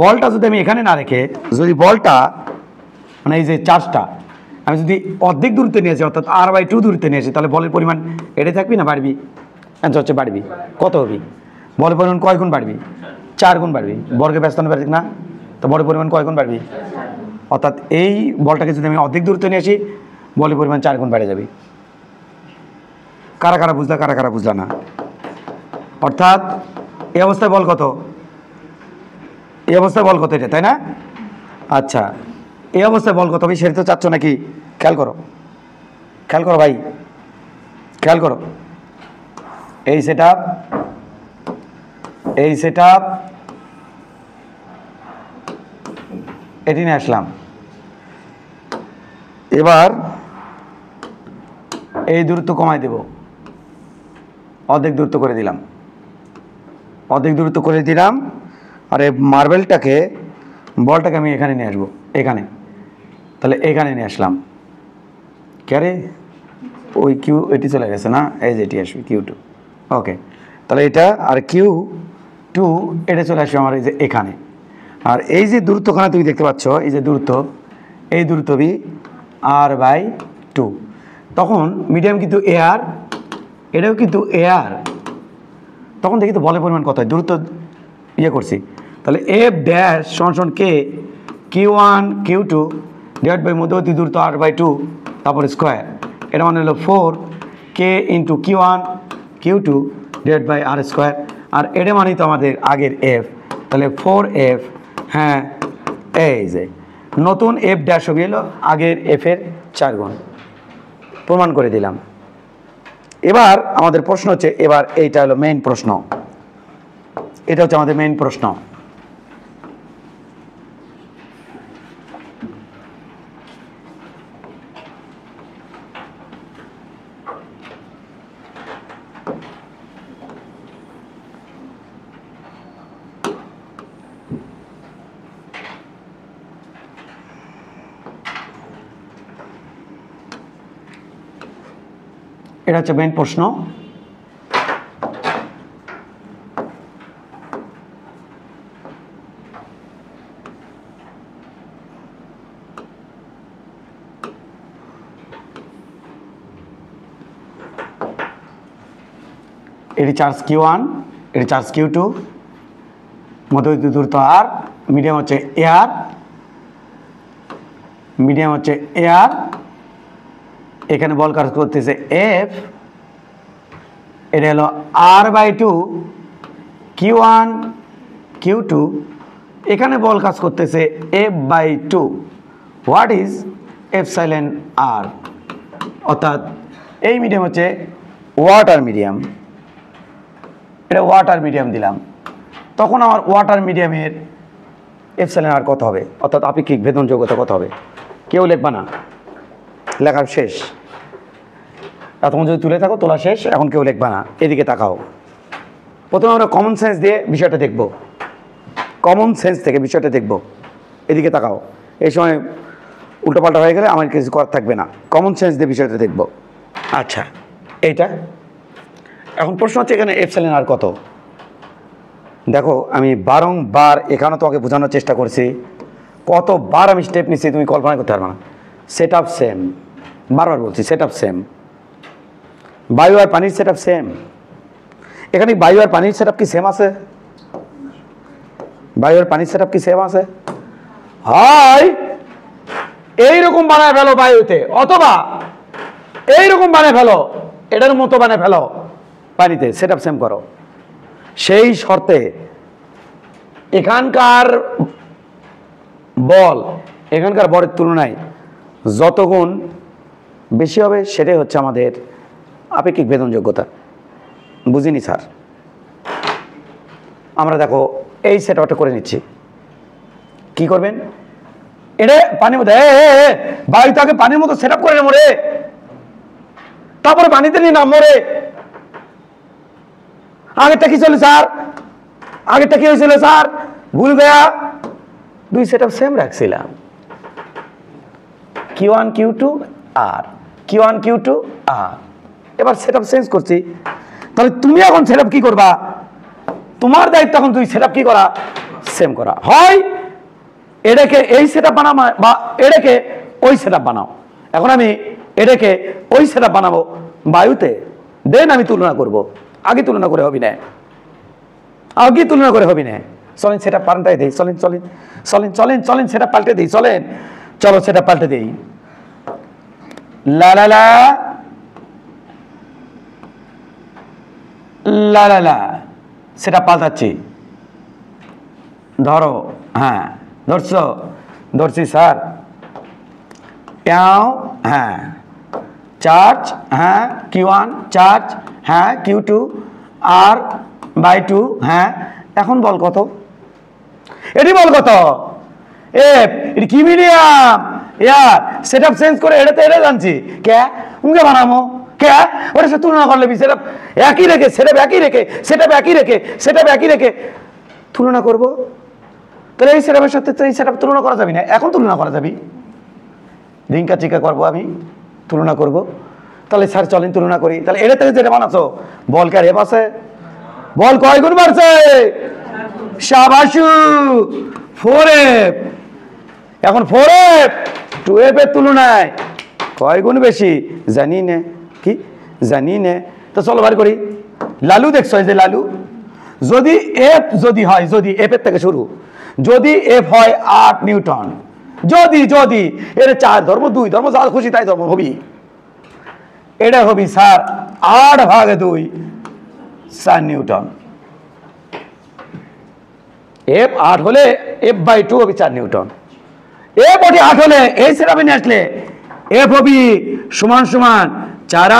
বলটা যদি আমি এখানে না রেখে, যদি বলটা মানে এই যে চার্জটা আমি যদি অর্ধেক দূরত্বে নিয়েছি, অর্থাৎ R/2 দূরত্বে নিয়েছি, তাহলে বলের পরিমাণ এটাই থাকবি না বাড়বি? অ্যান্সার হচ্ছে বাড়বি। কত হবি? বলের পরিমাণ কয় গুণ বাড়বি? 4 গুণ বাড়বি। বর্গে ব্যস্তান বাড়বি না, তো বলের পরিমাণ কয় গুণ বাড়বি? অর্থাৎ এই বলটাকে যদি আমি অর্ধেক দূরত্বে নিয়েছি, বলের পরিমাণ 4 গুণ বেড়ে যাবে। কারা কারা বুঝলা, কারা কারা বুঝলা না? অর্থাৎ এই অবস্থায় বল কত, এই অবস্থায় বল কত এটা, তাই না? আচ্ছা, এই অবস্থায় বল কত হবে সেটা তো চাচ্ছ নাকি? খেয়াল করো, খেয়াল করো ভাই, খেয়াল করো। এই সেট আপ, এই সেট আপ, এটি নিয়ে আসলাম। এবার এই দূরত্ব কমাই দেব, অর্ধেক দূরত্ব করে দিলাম, অর্ধেক দূরত্ব করে দিলাম। আর এই মার্বেলটাকে, বলটাকে আমি এখানে নিয়ে আসবো, এখানে, তাহলে এখানে নিয়ে আসলাম। ক্যারে ওই কিউ এটি চলে গেছে না, এই যে এটি আসবে Q2, ওকে। তাহলে এটা আর Q2 এটা চলে আসবে আমার এই যে এখানে। আর এই যে দূরত্বখানে তুমি দেখতে পাচ্ছ, এই যে দূরত্ব, এই দূরত্ব বি R/2। তখন মিডিয়াম কিন্তু এয়ার, এটাও কিন্তু এয়ার। তখন দেখি তো বলের পরিমাণ কত হয়, দূরত্ব ইয়ে করছি। তাহলে এফ ড্যাশ সমান কে Q1 Q2 ডিভাইড বাই মধ্যবর্তী দূরত্ব R/2 তারপর স্কোয়ার, এটা মানে হলো 4K into Q1 Q2 divide by R square. আর এটা মানেই তো আমাদের আগের এফ, তাহলে 4F। হ্যাঁ, এই যে নতুন এফ ড্যাশ হবে এলো আগের এফের 4 গুণ, প্রমাণ করে দিলাম। এবার আমাদের প্রশ্ন হচ্ছে, এবার এইটা হলো মেইন প্রশ্ন, এটা হচ্ছে আমাদের মেইন প্রশ্ন। এটা হচ্ছে মেইন প্রশ্ন। এটি চার্জ Q1, এটি চার্জ Q2, মধ্যবর্তী দূরত্ব আর, মিডিয়াম হচ্ছে এয়ার, মিডিয়াম হচ্ছে এয়ার। এখানে বল কাজ করতেছে এফ, এটা হলো R/2 Q1 Q2, এখানে বল কাজ করতেছে F/2। হোয়াট ইজ এপসাইলন আর? অর্থাৎ এই মিডিয়াম হচ্ছে ওয়াটার মিডিয়াম, এটা ওয়াটার মিডিয়াম দিলাম। তখন আমার ওয়াটার মিডিয়ামের এপসাইলন আর কত হবে, অর্থাৎ আপেক্ষিক ভেদন যোগ্যতা কত হবে? কেউ লিখবা না, লেখার শেষ। তখন যদি তুলে থাকো তোলা শেষ, এখন কেউ লিখবা না, এদিকে তাকাও। প্রথমে আমরা কমন সেন্স দিয়ে বিষয়টা দেখব, কমন সেন্স থেকে বিষয়টা দেখব। এদিকে তাকাও, এই সময় উল্টোপাল্টা হয়ে গেলে আমার কিছু করার থাকবে না, কমন সেন্স দিয়ে বিষয়টা দেখব। আচ্ছা, এইটা এখন প্রশ্ন হচ্ছে এখানে এপসাইলন আর কত? দেখো আমি বারংবার এখানে তোমাকে বোঝানোর চেষ্টা করছি, কতবার আমি স্টেপ নিচ্ছি তুমি কল্পনা করতে পারবে না। সেট আপ সেম, বারবার বলছি সেট আপ সেম। বায়ু আর পানির সেট আপ সেম। এখানে বায়ু আর পানির সেট আপ কি সেম আছে? বায়ু আর পানির সেট আপ কি সেম আছে? হয় এইরকম বানায় ফেলো বায়ুতে, অথবা এইরকম বানায় ফেলো, এটার মতো বানায় ফেলো পানিতে, সেট আপ সেম করো। সেই শর্তে এখানকার বল এখানকার বলের তুলনায় যত গুণ বেশি হবে সেটাই হচ্ছে আমাদের আপেক্ষিক ভেদন যোগ্যতা। বুঝিনি স্যার? আমরা দেখো এই সেট আপটা করে নিচ্ছি। কি করবেন? এটা পানির মধ্যে বায়ুতে আগে পানির মতো সেট আপ করে নেবো রে, তারপরে পানিতে নিয়ে নামবো রে। আগেরটা কি ছিল স্যার? আগেরটা কি হয়েছিল স্যার? ভুল গয়া, দুই সেট আপ সেম রাখছিলাম, Q1 Q2 আর Q1 Q2 আর। এবার সেট আপ চেঞ্জ করছি, তাহলে তুমি এখন সেট আপ কি করবা? তোমার দায়িত্ব এখন তুই সেট আপ কি করা? সেম করা। হয় এটাকে এই সেট আপ বানাও বা এটাকে ওই সেট আপ বানাও। এখন আমি এটাকে ওই সেট আপ বানাবো বায়ুতে, দেন আমি তুলনা করব। আগে তুলনা করে হবি না, আগে তুলনা করে হবি না। চলেন সেটা পাল্টাই দিই, চলেন চলেন চলেন চলেন চলেন সেটা পাল্টে দিই, চলেন চলো সেটা পাল্টে দিই। লা লা লা লা লা লা সেটা পাল্টাচ্ছি। ধরো, হ্যাঁ ধরছো, ধরছি স্যার। প্যাও, হ্যাঁ চার্জ, হ্যাঁ Q1 চার্জ, হ্যাঁ Q2 R/2, হ্যাঁ। এখন বল কত, এটি বল কত? এফ, এটি কি মিডিয়াম ইয়ার সেট আপ চেঞ্জ করে এটা তো এটা জানছি কে উনকে বানাবো কে ওটা সে তুলনা করলে সেট আপ একই রেখে, সেট আপ একই রেখে, সেট আপ একই রেখে, সেট আপ একই রেখে তুলনা করবো। তাহলে এই সেট আপের সাথে তো এই সেট আপ তুলনা করা যাবে না, এখন তুলনা করা যাবে। রিঙ্কা চিকা করবো আমি, তুলনা করব। তাহলে স্যার চলেন তুলনা করি। তাহলে এটা থেকে যেটা বানাচ্ছো বল কে রেপ আছে, বল কয় গুণ বাড়ছে? শাবাশু, 4F। এখন 4F 2F এর তুলনায় কয় গুণ বেশি জানি না, কি জানি না। তো চলো বার করি। লালু দেখছো, এই যে লালু, যদি এফ যদি হয়, যদি এফ এর থেকে শুরু, যদি এফ হয় 8 নিউটন, যদি যদি এর 4 ধর্ম 2 ধর্ম যা খুশি তাই ধর্ম হবি, এটা হবি স্যার 8/2 4 নিউটন। এফ 8 হলে F/2 হবি 4 নিউটন। এফ 8 হলে এই সেটাবে নিয়ে আসলে এফ হবি সমান সমান 4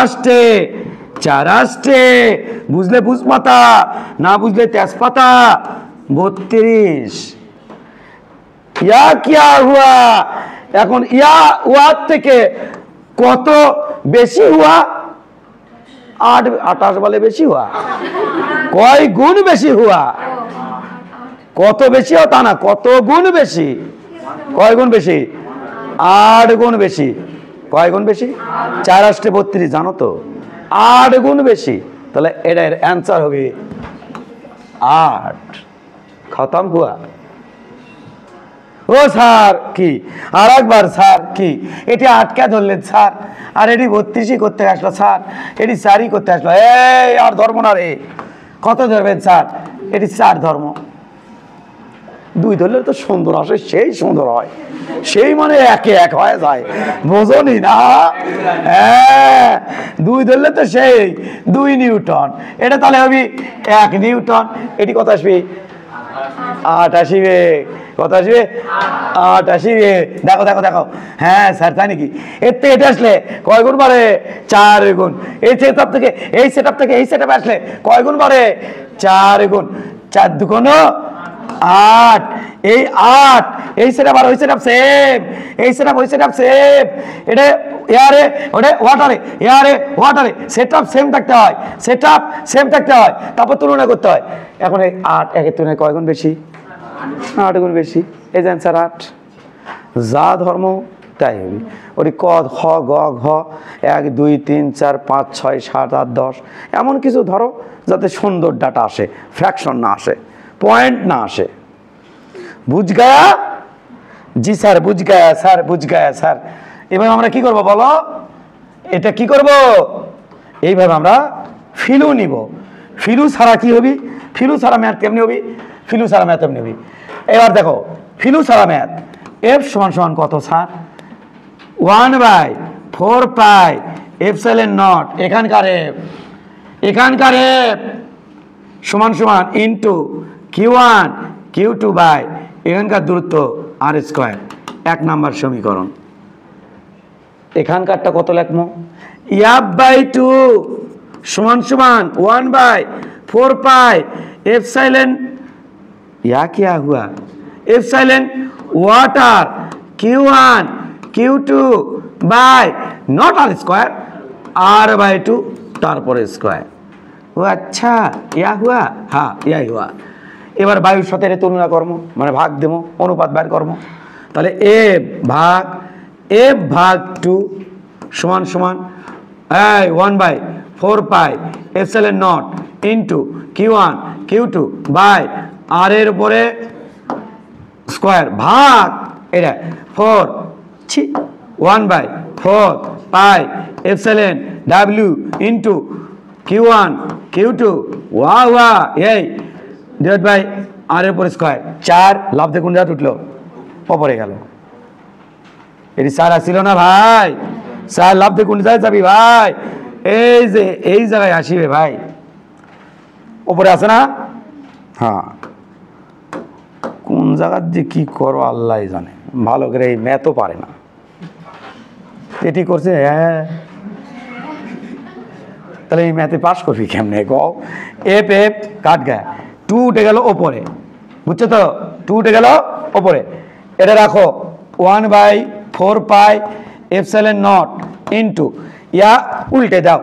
আষ্টে, বুঝলে বুঝপাতা, না বুঝলে তেজপাতা 32। ইয়া কিয়া হুয়া, এখন ইয়া ওয়ার থেকে কত বেশি হুয়া? 8 28 বলে বেশি হুয়া, কয় গুণ বেশি হুয়া? কত বেশি তা না, কত গুণ বেশি, কয় গুণ বেশি? 8 গুণ বেশি। কয় গুণ বেশি? 4 আষ্টে 32, জানো তো 8 গুণ বেশি। তাহলে এটার অ্যান্সার হবে 8। খতম হুয়া। ও স্যার কি আর একবার স্যার কি এটি 8 কে ধরলেন স্যার, আর এটি 32ই করতে আসলো স্যার, এটি 4ই করতে আসলো। এই আর ধর্ম না রে, কত ধরবেন স্যার? এটি 4 ধর্ম। 2 ধরলে তো সুন্দর আসে, সেই সুন্দর হয়, সেই মানে একে এক হয়ে যায়, বোঝনি না? হ্যাঁ 2 ধরলে তো সেই 2 নিউটন, এটা তাহলে হবে 1 নিউটন। এটি কত আসবে? 8 আসবে। কত আসবে? 8 আসবে। দেখো দেখো দেখো, হ্যাঁ স্যার তাই নাকি? এর থেকে এটা আসলে কয় গুণ বাড়ে? 4 গুণ। এই সেটআপ থেকে এই সেটআপ থেকে এই সেটআপে আসলে কয় গুণ বাড়ে? 4 গুণ। 4 দুগুণ 8, এই 8, এই সেটআপ আর ওই সেটআপ সেম, এই সেটআপ ওই সেটআপ সেম। এটা এয়ারে ওটা ওয়াটারে, এয়ারে ওয়াটারে সেটআপ সেম থাকতে হয়, সেটআপ সেম থাকতে হয়, তারপর তুলনা করতে হয়। এখন এই 8 একের তুলনায় কয় গুণ বেশি? 8 গুণ বেশি। এই যে অ্যান্সার 8। যা ধর্ম তাই হবে। ওই ক খ গ ঘ 1 2 3 4 5 6 7 8 10 এমন কিছু ধরো যাতে সুন্দর ডাটা আসে, ফ্র্যাকশন না আসে, পয়েন্ট না আসে। বুঝ গায়া? জি স্যার বুঝ গায়া স্যার, বুঝ গায়া স্যার। এবার আমরা কি করব বলো? এটা কি করব? এইভাবে আমরা ফিলু নিব। ফিলু ছাড়া কি হবি? ফিলু ছাড়া ম্যাথ কেমনি হবি? ফিলু ছাড়া ম্যাথ এমনি হবি। এবার দেখো ফিলু ছাড়া ম্যাথ, এফ সমান সমান কত স্যার? 1/4 পাই এপসাইলন নট, এখানকার এফ, এখানকার এফ সমান সমান ইন্টু Q1 Q2 বাই এখানকার দূরত্ব R²। 1 নাম্বার সমীকরণ। এখানকারটা কত লিখবো? F/2 সমান সমান 1/4 পাই एप्सिलॉन, या क्या हुआ? Epsilon water Q1 Q2 by naught R square R/2 তারপরে স্কয়ার। ও আচ্ছা ইয়া হুয়া, হ্যাঁ ইয়াই হুয়া। এবার বায়ুর সাথে তুলনা করব, মানে ভাগ দেবো, অনুপাত বের করব। তাহলে F/2 সমান সমান 1/4 pi epsilon not into Q1 Q2 by R এর উপরে স্কয়ার ভাগ এটা 1/4 pi epsilon W into Q1 Q2 ওয়া এই ডিভাইড বাই আর এর উপরে স্কয়ার। 4 লাভ দেখুন যা উঠলো পরে গেল। এটি 4 আসছিল না ভাই? 4 লাভ দেখুন যায় যাবি ভাই, এই যে এই জায়গায় আসিবে ভাই, উপরে আছে না? হ্যাঁ, কোন জায়গার যে কি করো আল্লাহ জানে, ভালো করে এই ম্যাথও পারে না, এটি করছে। হ্যাঁ, তাহলে এই ম্যাথে পাস করবি কেমনে গো? এফ এফ কাট গায়ে, 2 উঠে গেল ওপরে, বুঝছো তো? 2 উঠে গেল ওপরে, এটা রাখো 1/4 পাই এপসাইলন নট ইন্টু, ইয়া উল্টে দাও,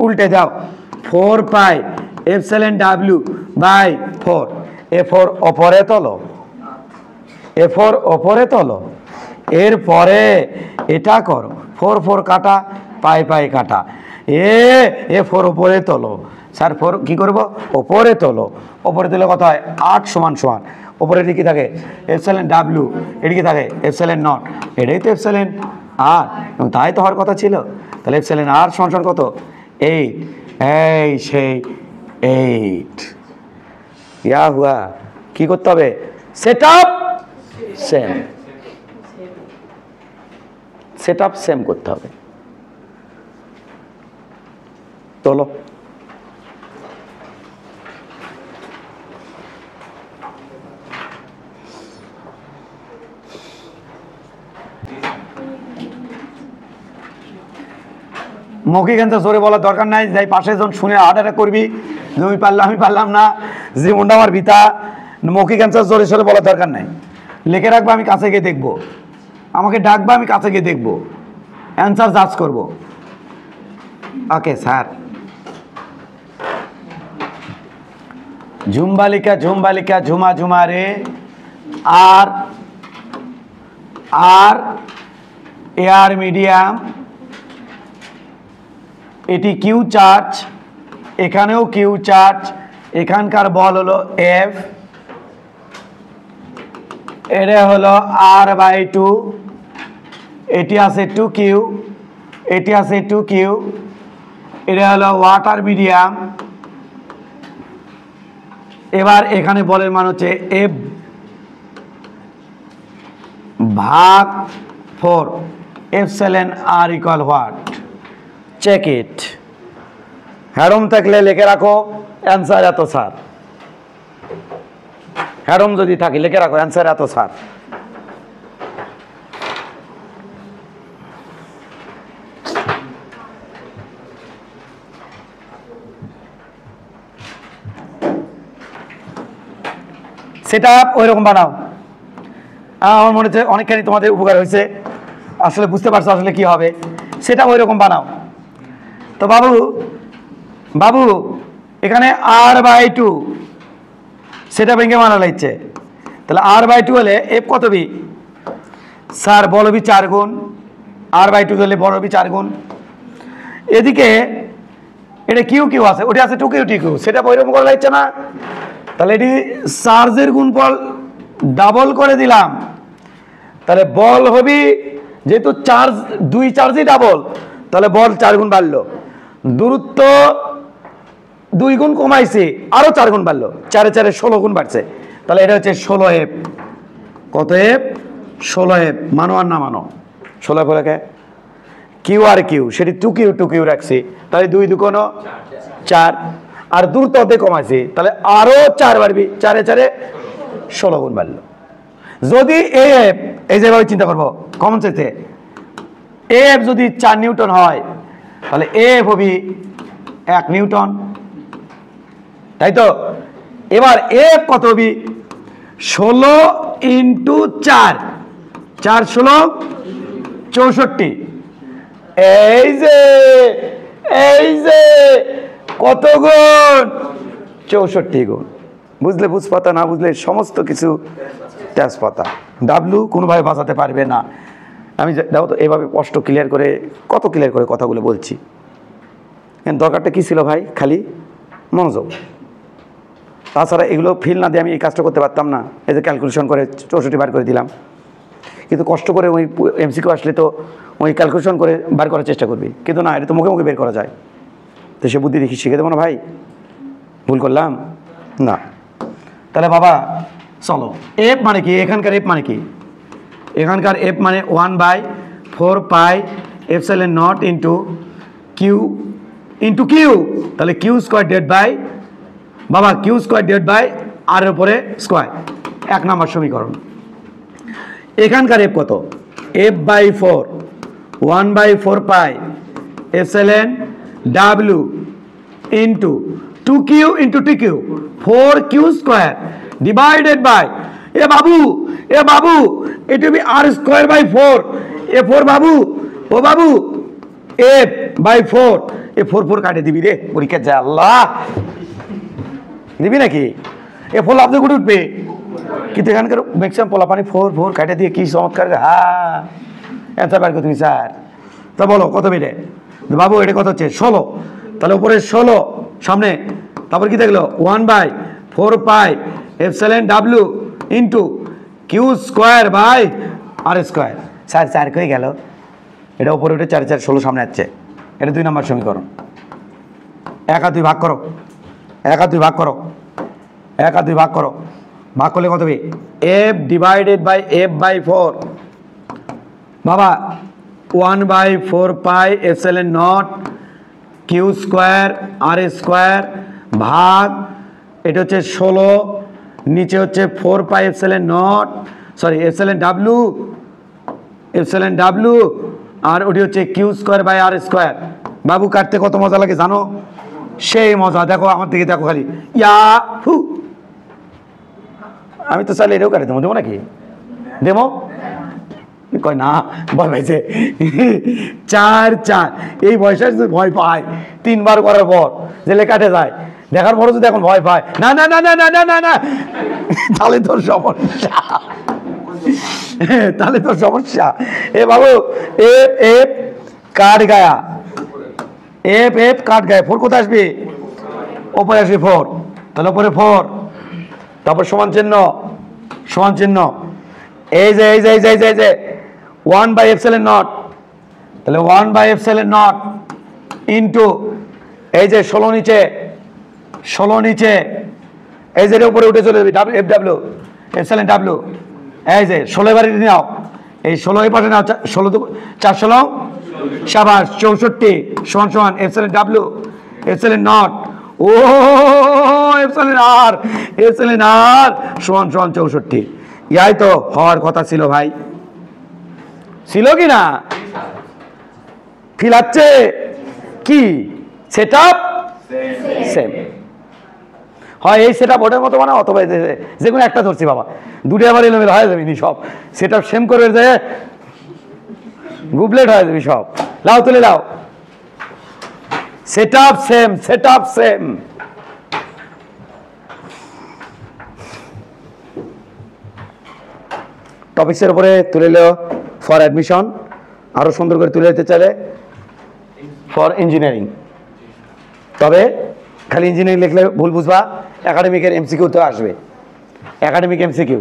উল্টে দাও, 4 pi epsilon W by 4, A4 ওপরে তোলো, এ4 ওপরে তোলো, এরপরে এটা করো, 4 4 কাটা, পাই পাই কাটা, এ4 ওপরে তোলো। স্যার 4 কি করব? ওপরে তোলো, ওপরে তোলে কত হয়? 8 সমান সমান, ওপরে কি থাকে? এপসাইলন ডাব্লিউ, এটি কি থাকে? এপসাইলন নট, এটাই তো এপসাইলন আর, এবং তাই তো হওয়ার কথা ছিল। তাহলে এপসাইলন আর সমান সমান কত? 8, এই সেই 8। ইয়া হুয়া, কি করতে হবে? Set up same, set up same করতে হবে। তোলো, মৌখিক অ্যান্সার জোরে বলার দরকার নাই, যাই পাশে জন শুনে আডাটা করবি, আমি পারলাম আমি পারলাম না, জীবনটা আমার বিতা। মৌখিক অ্যান্সার জোরে সোরে বলার দরকার নাই, লিখে রাখবো, আমি কাছে গিয়ে দেখবো, আমাকে ডাকবা, আমি কাছে গিয়ে দেখবো, অ্যান্সার জাজ করব। Okay sir. ঝুমবালিকা ঝুমবালিকা ঝুমা ঝুমা রে, আর আর এয়ার মিডিয়াম, এটি কিউ চার্জ, এখানেও কিউ চার্জ, এখানকার বল হলো এফ, এটা হলো r/2, এটি আছে 2q, এটি আছে 2q, এটা হলো ওয়াটার মিডিয়াম। এবার এখানে বলের মান হচ্ছে এফ ভাগ 4, epsilon R equal what? Check it. হ্যাডম থাকলে লিখে রাখো, অ্যান্সার এত স্যার। হ্যাডম যদি থাকে লিখে রাখো, অ্যান্সার এত স্যার। সেটা ওই রকম বানাও। আমার মনে হচ্ছে অনেকখানি তোমাদের উপকার হয়েছে, আসলে বুঝতে পারছো আসলে কি হবে। সেটা ওই রকম বানাও। তো বাবু বাবু এখানে r/2, সেটা ভেঙে মানা লাগছে। তাহলে r/2 হলে এফ কত বি? স্যার বড় বি 4 গুণ, r/2 হলে বড় বি 4 গুণ। এদিকে এটা কিউ কিউ আছে, ওটা আছে 2q 2q, সেটা ওইরকম করা লাগছে না। তাহলে এটি চার্জের গুণফল ডাবল করে দিলাম, তাহলে বল হবি, যেহেতু চার্জ 2 চার্জই ডাবল, তাহলে বল 4 গুণ বাড়লো। দূরত্ব 2 গুণ কমাইছে, আরো 4 গুণ বাড়লো, 4 4 16 গুণ বাড়ছে। তাহলে এটা হচ্ছে 16f। কত এফ? 16f। মানো আর না মানো? 16f হলে কিউ আর কিউ, সেটি 2q রাখছি, তাহলে 2 2 কোনো 4, আর দূরত্ব অর্ধেক কমাইছি, তাহলে আরো 4 বাড়বি, 4 4 16 গুণ বাড়লো। যদি এফ, এই যেভাবে চিন্তা করবো কমন সেন্সে, এফ যদি 4 নিউটন হয়, তাহলে এফ হবি 1 নিউটন, তাই তো? এবার এফ কত হবি? 16 ইন্টু 4, 4 16 64। এই যে কত গুণ? 64 গুণ। বুঝলে বুঝপাতা, না বুঝলে সমস্ত কিছু তেজপাতা। ডাব্লু কোনোভাবে বাঁচাতে পারবে না। আমি দেখো তো এভাবে কষ্ট ক্লিয়ার করে, কত ক্লিয়ার করে কথাগুলো বলছি। দরকারটা কী ছিল ভাই? খালি মনোযোগ। তাছাড়া এগুলো ফিল না দিয়ে আমি এই কাজটা করতে পারতাম না। এই যে ক্যালকুলেশন করে 64 বার করে দিলাম, কিন্তু কষ্ট করে ওই এমসিকিউ আসলে তো ওই ক্যালকুলেশন করে বার করার চেষ্টা করবি, কিন্তু না, এটা তো মুখে মুখে বের করা যায়। তো সে বুদ্ধি দেখি শিখে দেবো না ভাই? ভুল করলাম না। তাহলে বাবা চলো, এফ মানে কি? এখানকার এফ মানে কি? এখানকার এফ মানে 1/4 pi epsilon not into Q. তাহলে কিউ স্কোয়ার ডিভাইড বাই, বাবা Q square divide by R এর উপরে স্কোয়ার, 1 নম্বর সমীকরণ। এখানকার এফ কত? F by 4 1/4 pi epsilon W into 2q into tq 4q square divided by A বাবু এটা B R square by 4 A 4 বাবু ও বাবু এফ বাই 4 এ 4 কাটে দিবি রে পরীক্ষা যা আল্লাহ দিবি নাকি? এ 4 লাভ দিয়ে উঠবে কিন্তু এখানকার ম্যাক্সিমাম পোলাপানি 4 কাটে দিয়ে কি চমৎকার। হ্যাঁ অ্যান্সার বার করো তুমি স্যার। তো বলো কত মিলে বাবু? এটা কত হচ্ছে 16। তাহলে উপরে 16 সামনে, তারপর কি দেখলো 1/4 pi epsilon W into Q square by R square. Sir 4 হয়ে গেল, এটা উপরে উঠে 4 4 16 সামনে আসছে। এটা 2 নম্বর সমীকরণ। 1 আর 2 ভাগ করো, 1 আর 2 ভাগ করো, 1 আর 2 ভাগ করো, ভাগ করলে কত হবে? F divided by F by 4 বাবা 1/4 pi epsilon naught Q square R square ভাগ এটা হচ্ছে 16, নিচে হচ্ছে 4 pi epsilon naught sorry epsilon W R ওটি হচ্ছে Q square by R square. বাবু কাটতে কত মজা লাগে জানো? সেই মজা। দেখো আমার দিকে দেখো খালি ইয়া হু। আমি তো চাইলে এটাও কাটে দেবো, দেবো নাকি? দেবো কয় না, ভয় পাইছে। 4 4 এই বয়সে ভয় পায় 3 বার করার পর জেলে কাটে যায়, দেখার পরও যদি এখন ভয় পায় না না না না না না না না তাহলে তোর সমস্যা, তাহলে তোর সমস্যা। এ বাবু এফ এফ কাট গায়া, এফ এফ কাট গায়া 4 কোথায় আসবে? ওপরে আসবে 4, তাহলে ওপরে 4 তারপর সমান চিহ্ন এই যে 1/epsilon নট, তাহলে 1/epsilon ইন্টু এই যে 16 নিচে এই যে উপরে উঠে চলে যাবে এফ ডাব্লিউ এপসাইলন ডাব্লিউ। এই যে 16 বারে নাও, এই 16 এই পাশে নাও, 16 4 16 সাবাস 64 সমান এপসাইলন ডাব্লিউ এপসাইলন নট ও এপসাইলন আর সমান 64। ইয়াই তো হওয়ার কথা ছিল ভাই, ছিল কি না? ফিল হচ্ছে কি? সেট আপ সেম হয়, এই সেট আপ ওটার মতো বানা অথবা যে কোনো একটা ধরছি বাবা, দুটো আবার এলোমেলো হয়ে যাবি সব। সেট আপ সেম করে যায় গুবলেট হয়ে যাবি সব। লাও তুলে লাও, সেট আপ সেম। টপিক্সের উপরে তুলে লো ফর অ্যাডমিশন, আরো সুন্দর করে তুলে দিতে চাইলে ফর ইঞ্জিনিয়ারিং। তবে খালি ইঞ্জিনিয়ারিং লিখলে ভুল বুঝবা, একাডেমিকের এমসিকিউ তো আসবে। একাডেমিক এমসিকিউ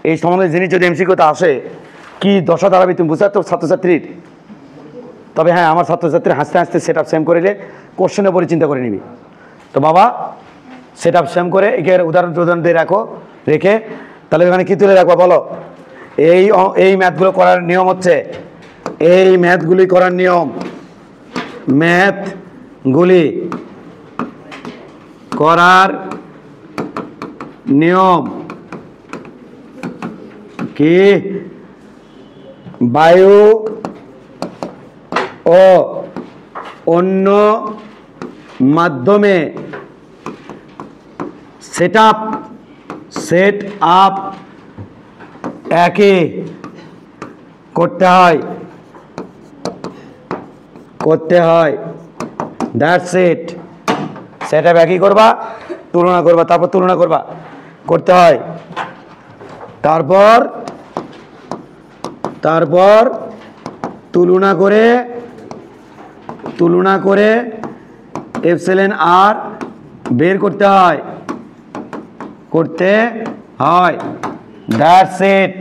এই সম্বন্ধে জিনিস যদি এমসিকিউতে আসে কি দশা দাঁড়াবে তুমি বুঝতে তো ছাত্রছাত্রীর। তবে হ্যাঁ, আমার ছাত্রছাত্রী হাসতে সেট আপ সেম করে কোশ্চেনের উপরে চিন্তা করে নিবি। তো বাবা সেট আপ সেম করে এর উদাহরণ দিয়ে রেখে তাহলে এখানে কী তুলে রাখবা বলো? এই ম্যাথগুলো করার নিয়ম হচ্ছে, এই ম্যাথগুলি করার নিয়ম কি? বায়ু ও অন্য মাধ্যমে সেট আপ একই করতে হয় দ্যাটস ইট। সেট আপ একই করবা, তুলনা করবা, তারপর তুলনা করবা, করতে হয়। তারপর তুলনা করে এপসাইলন আর বের করতে হয় দ্যাটস ইট।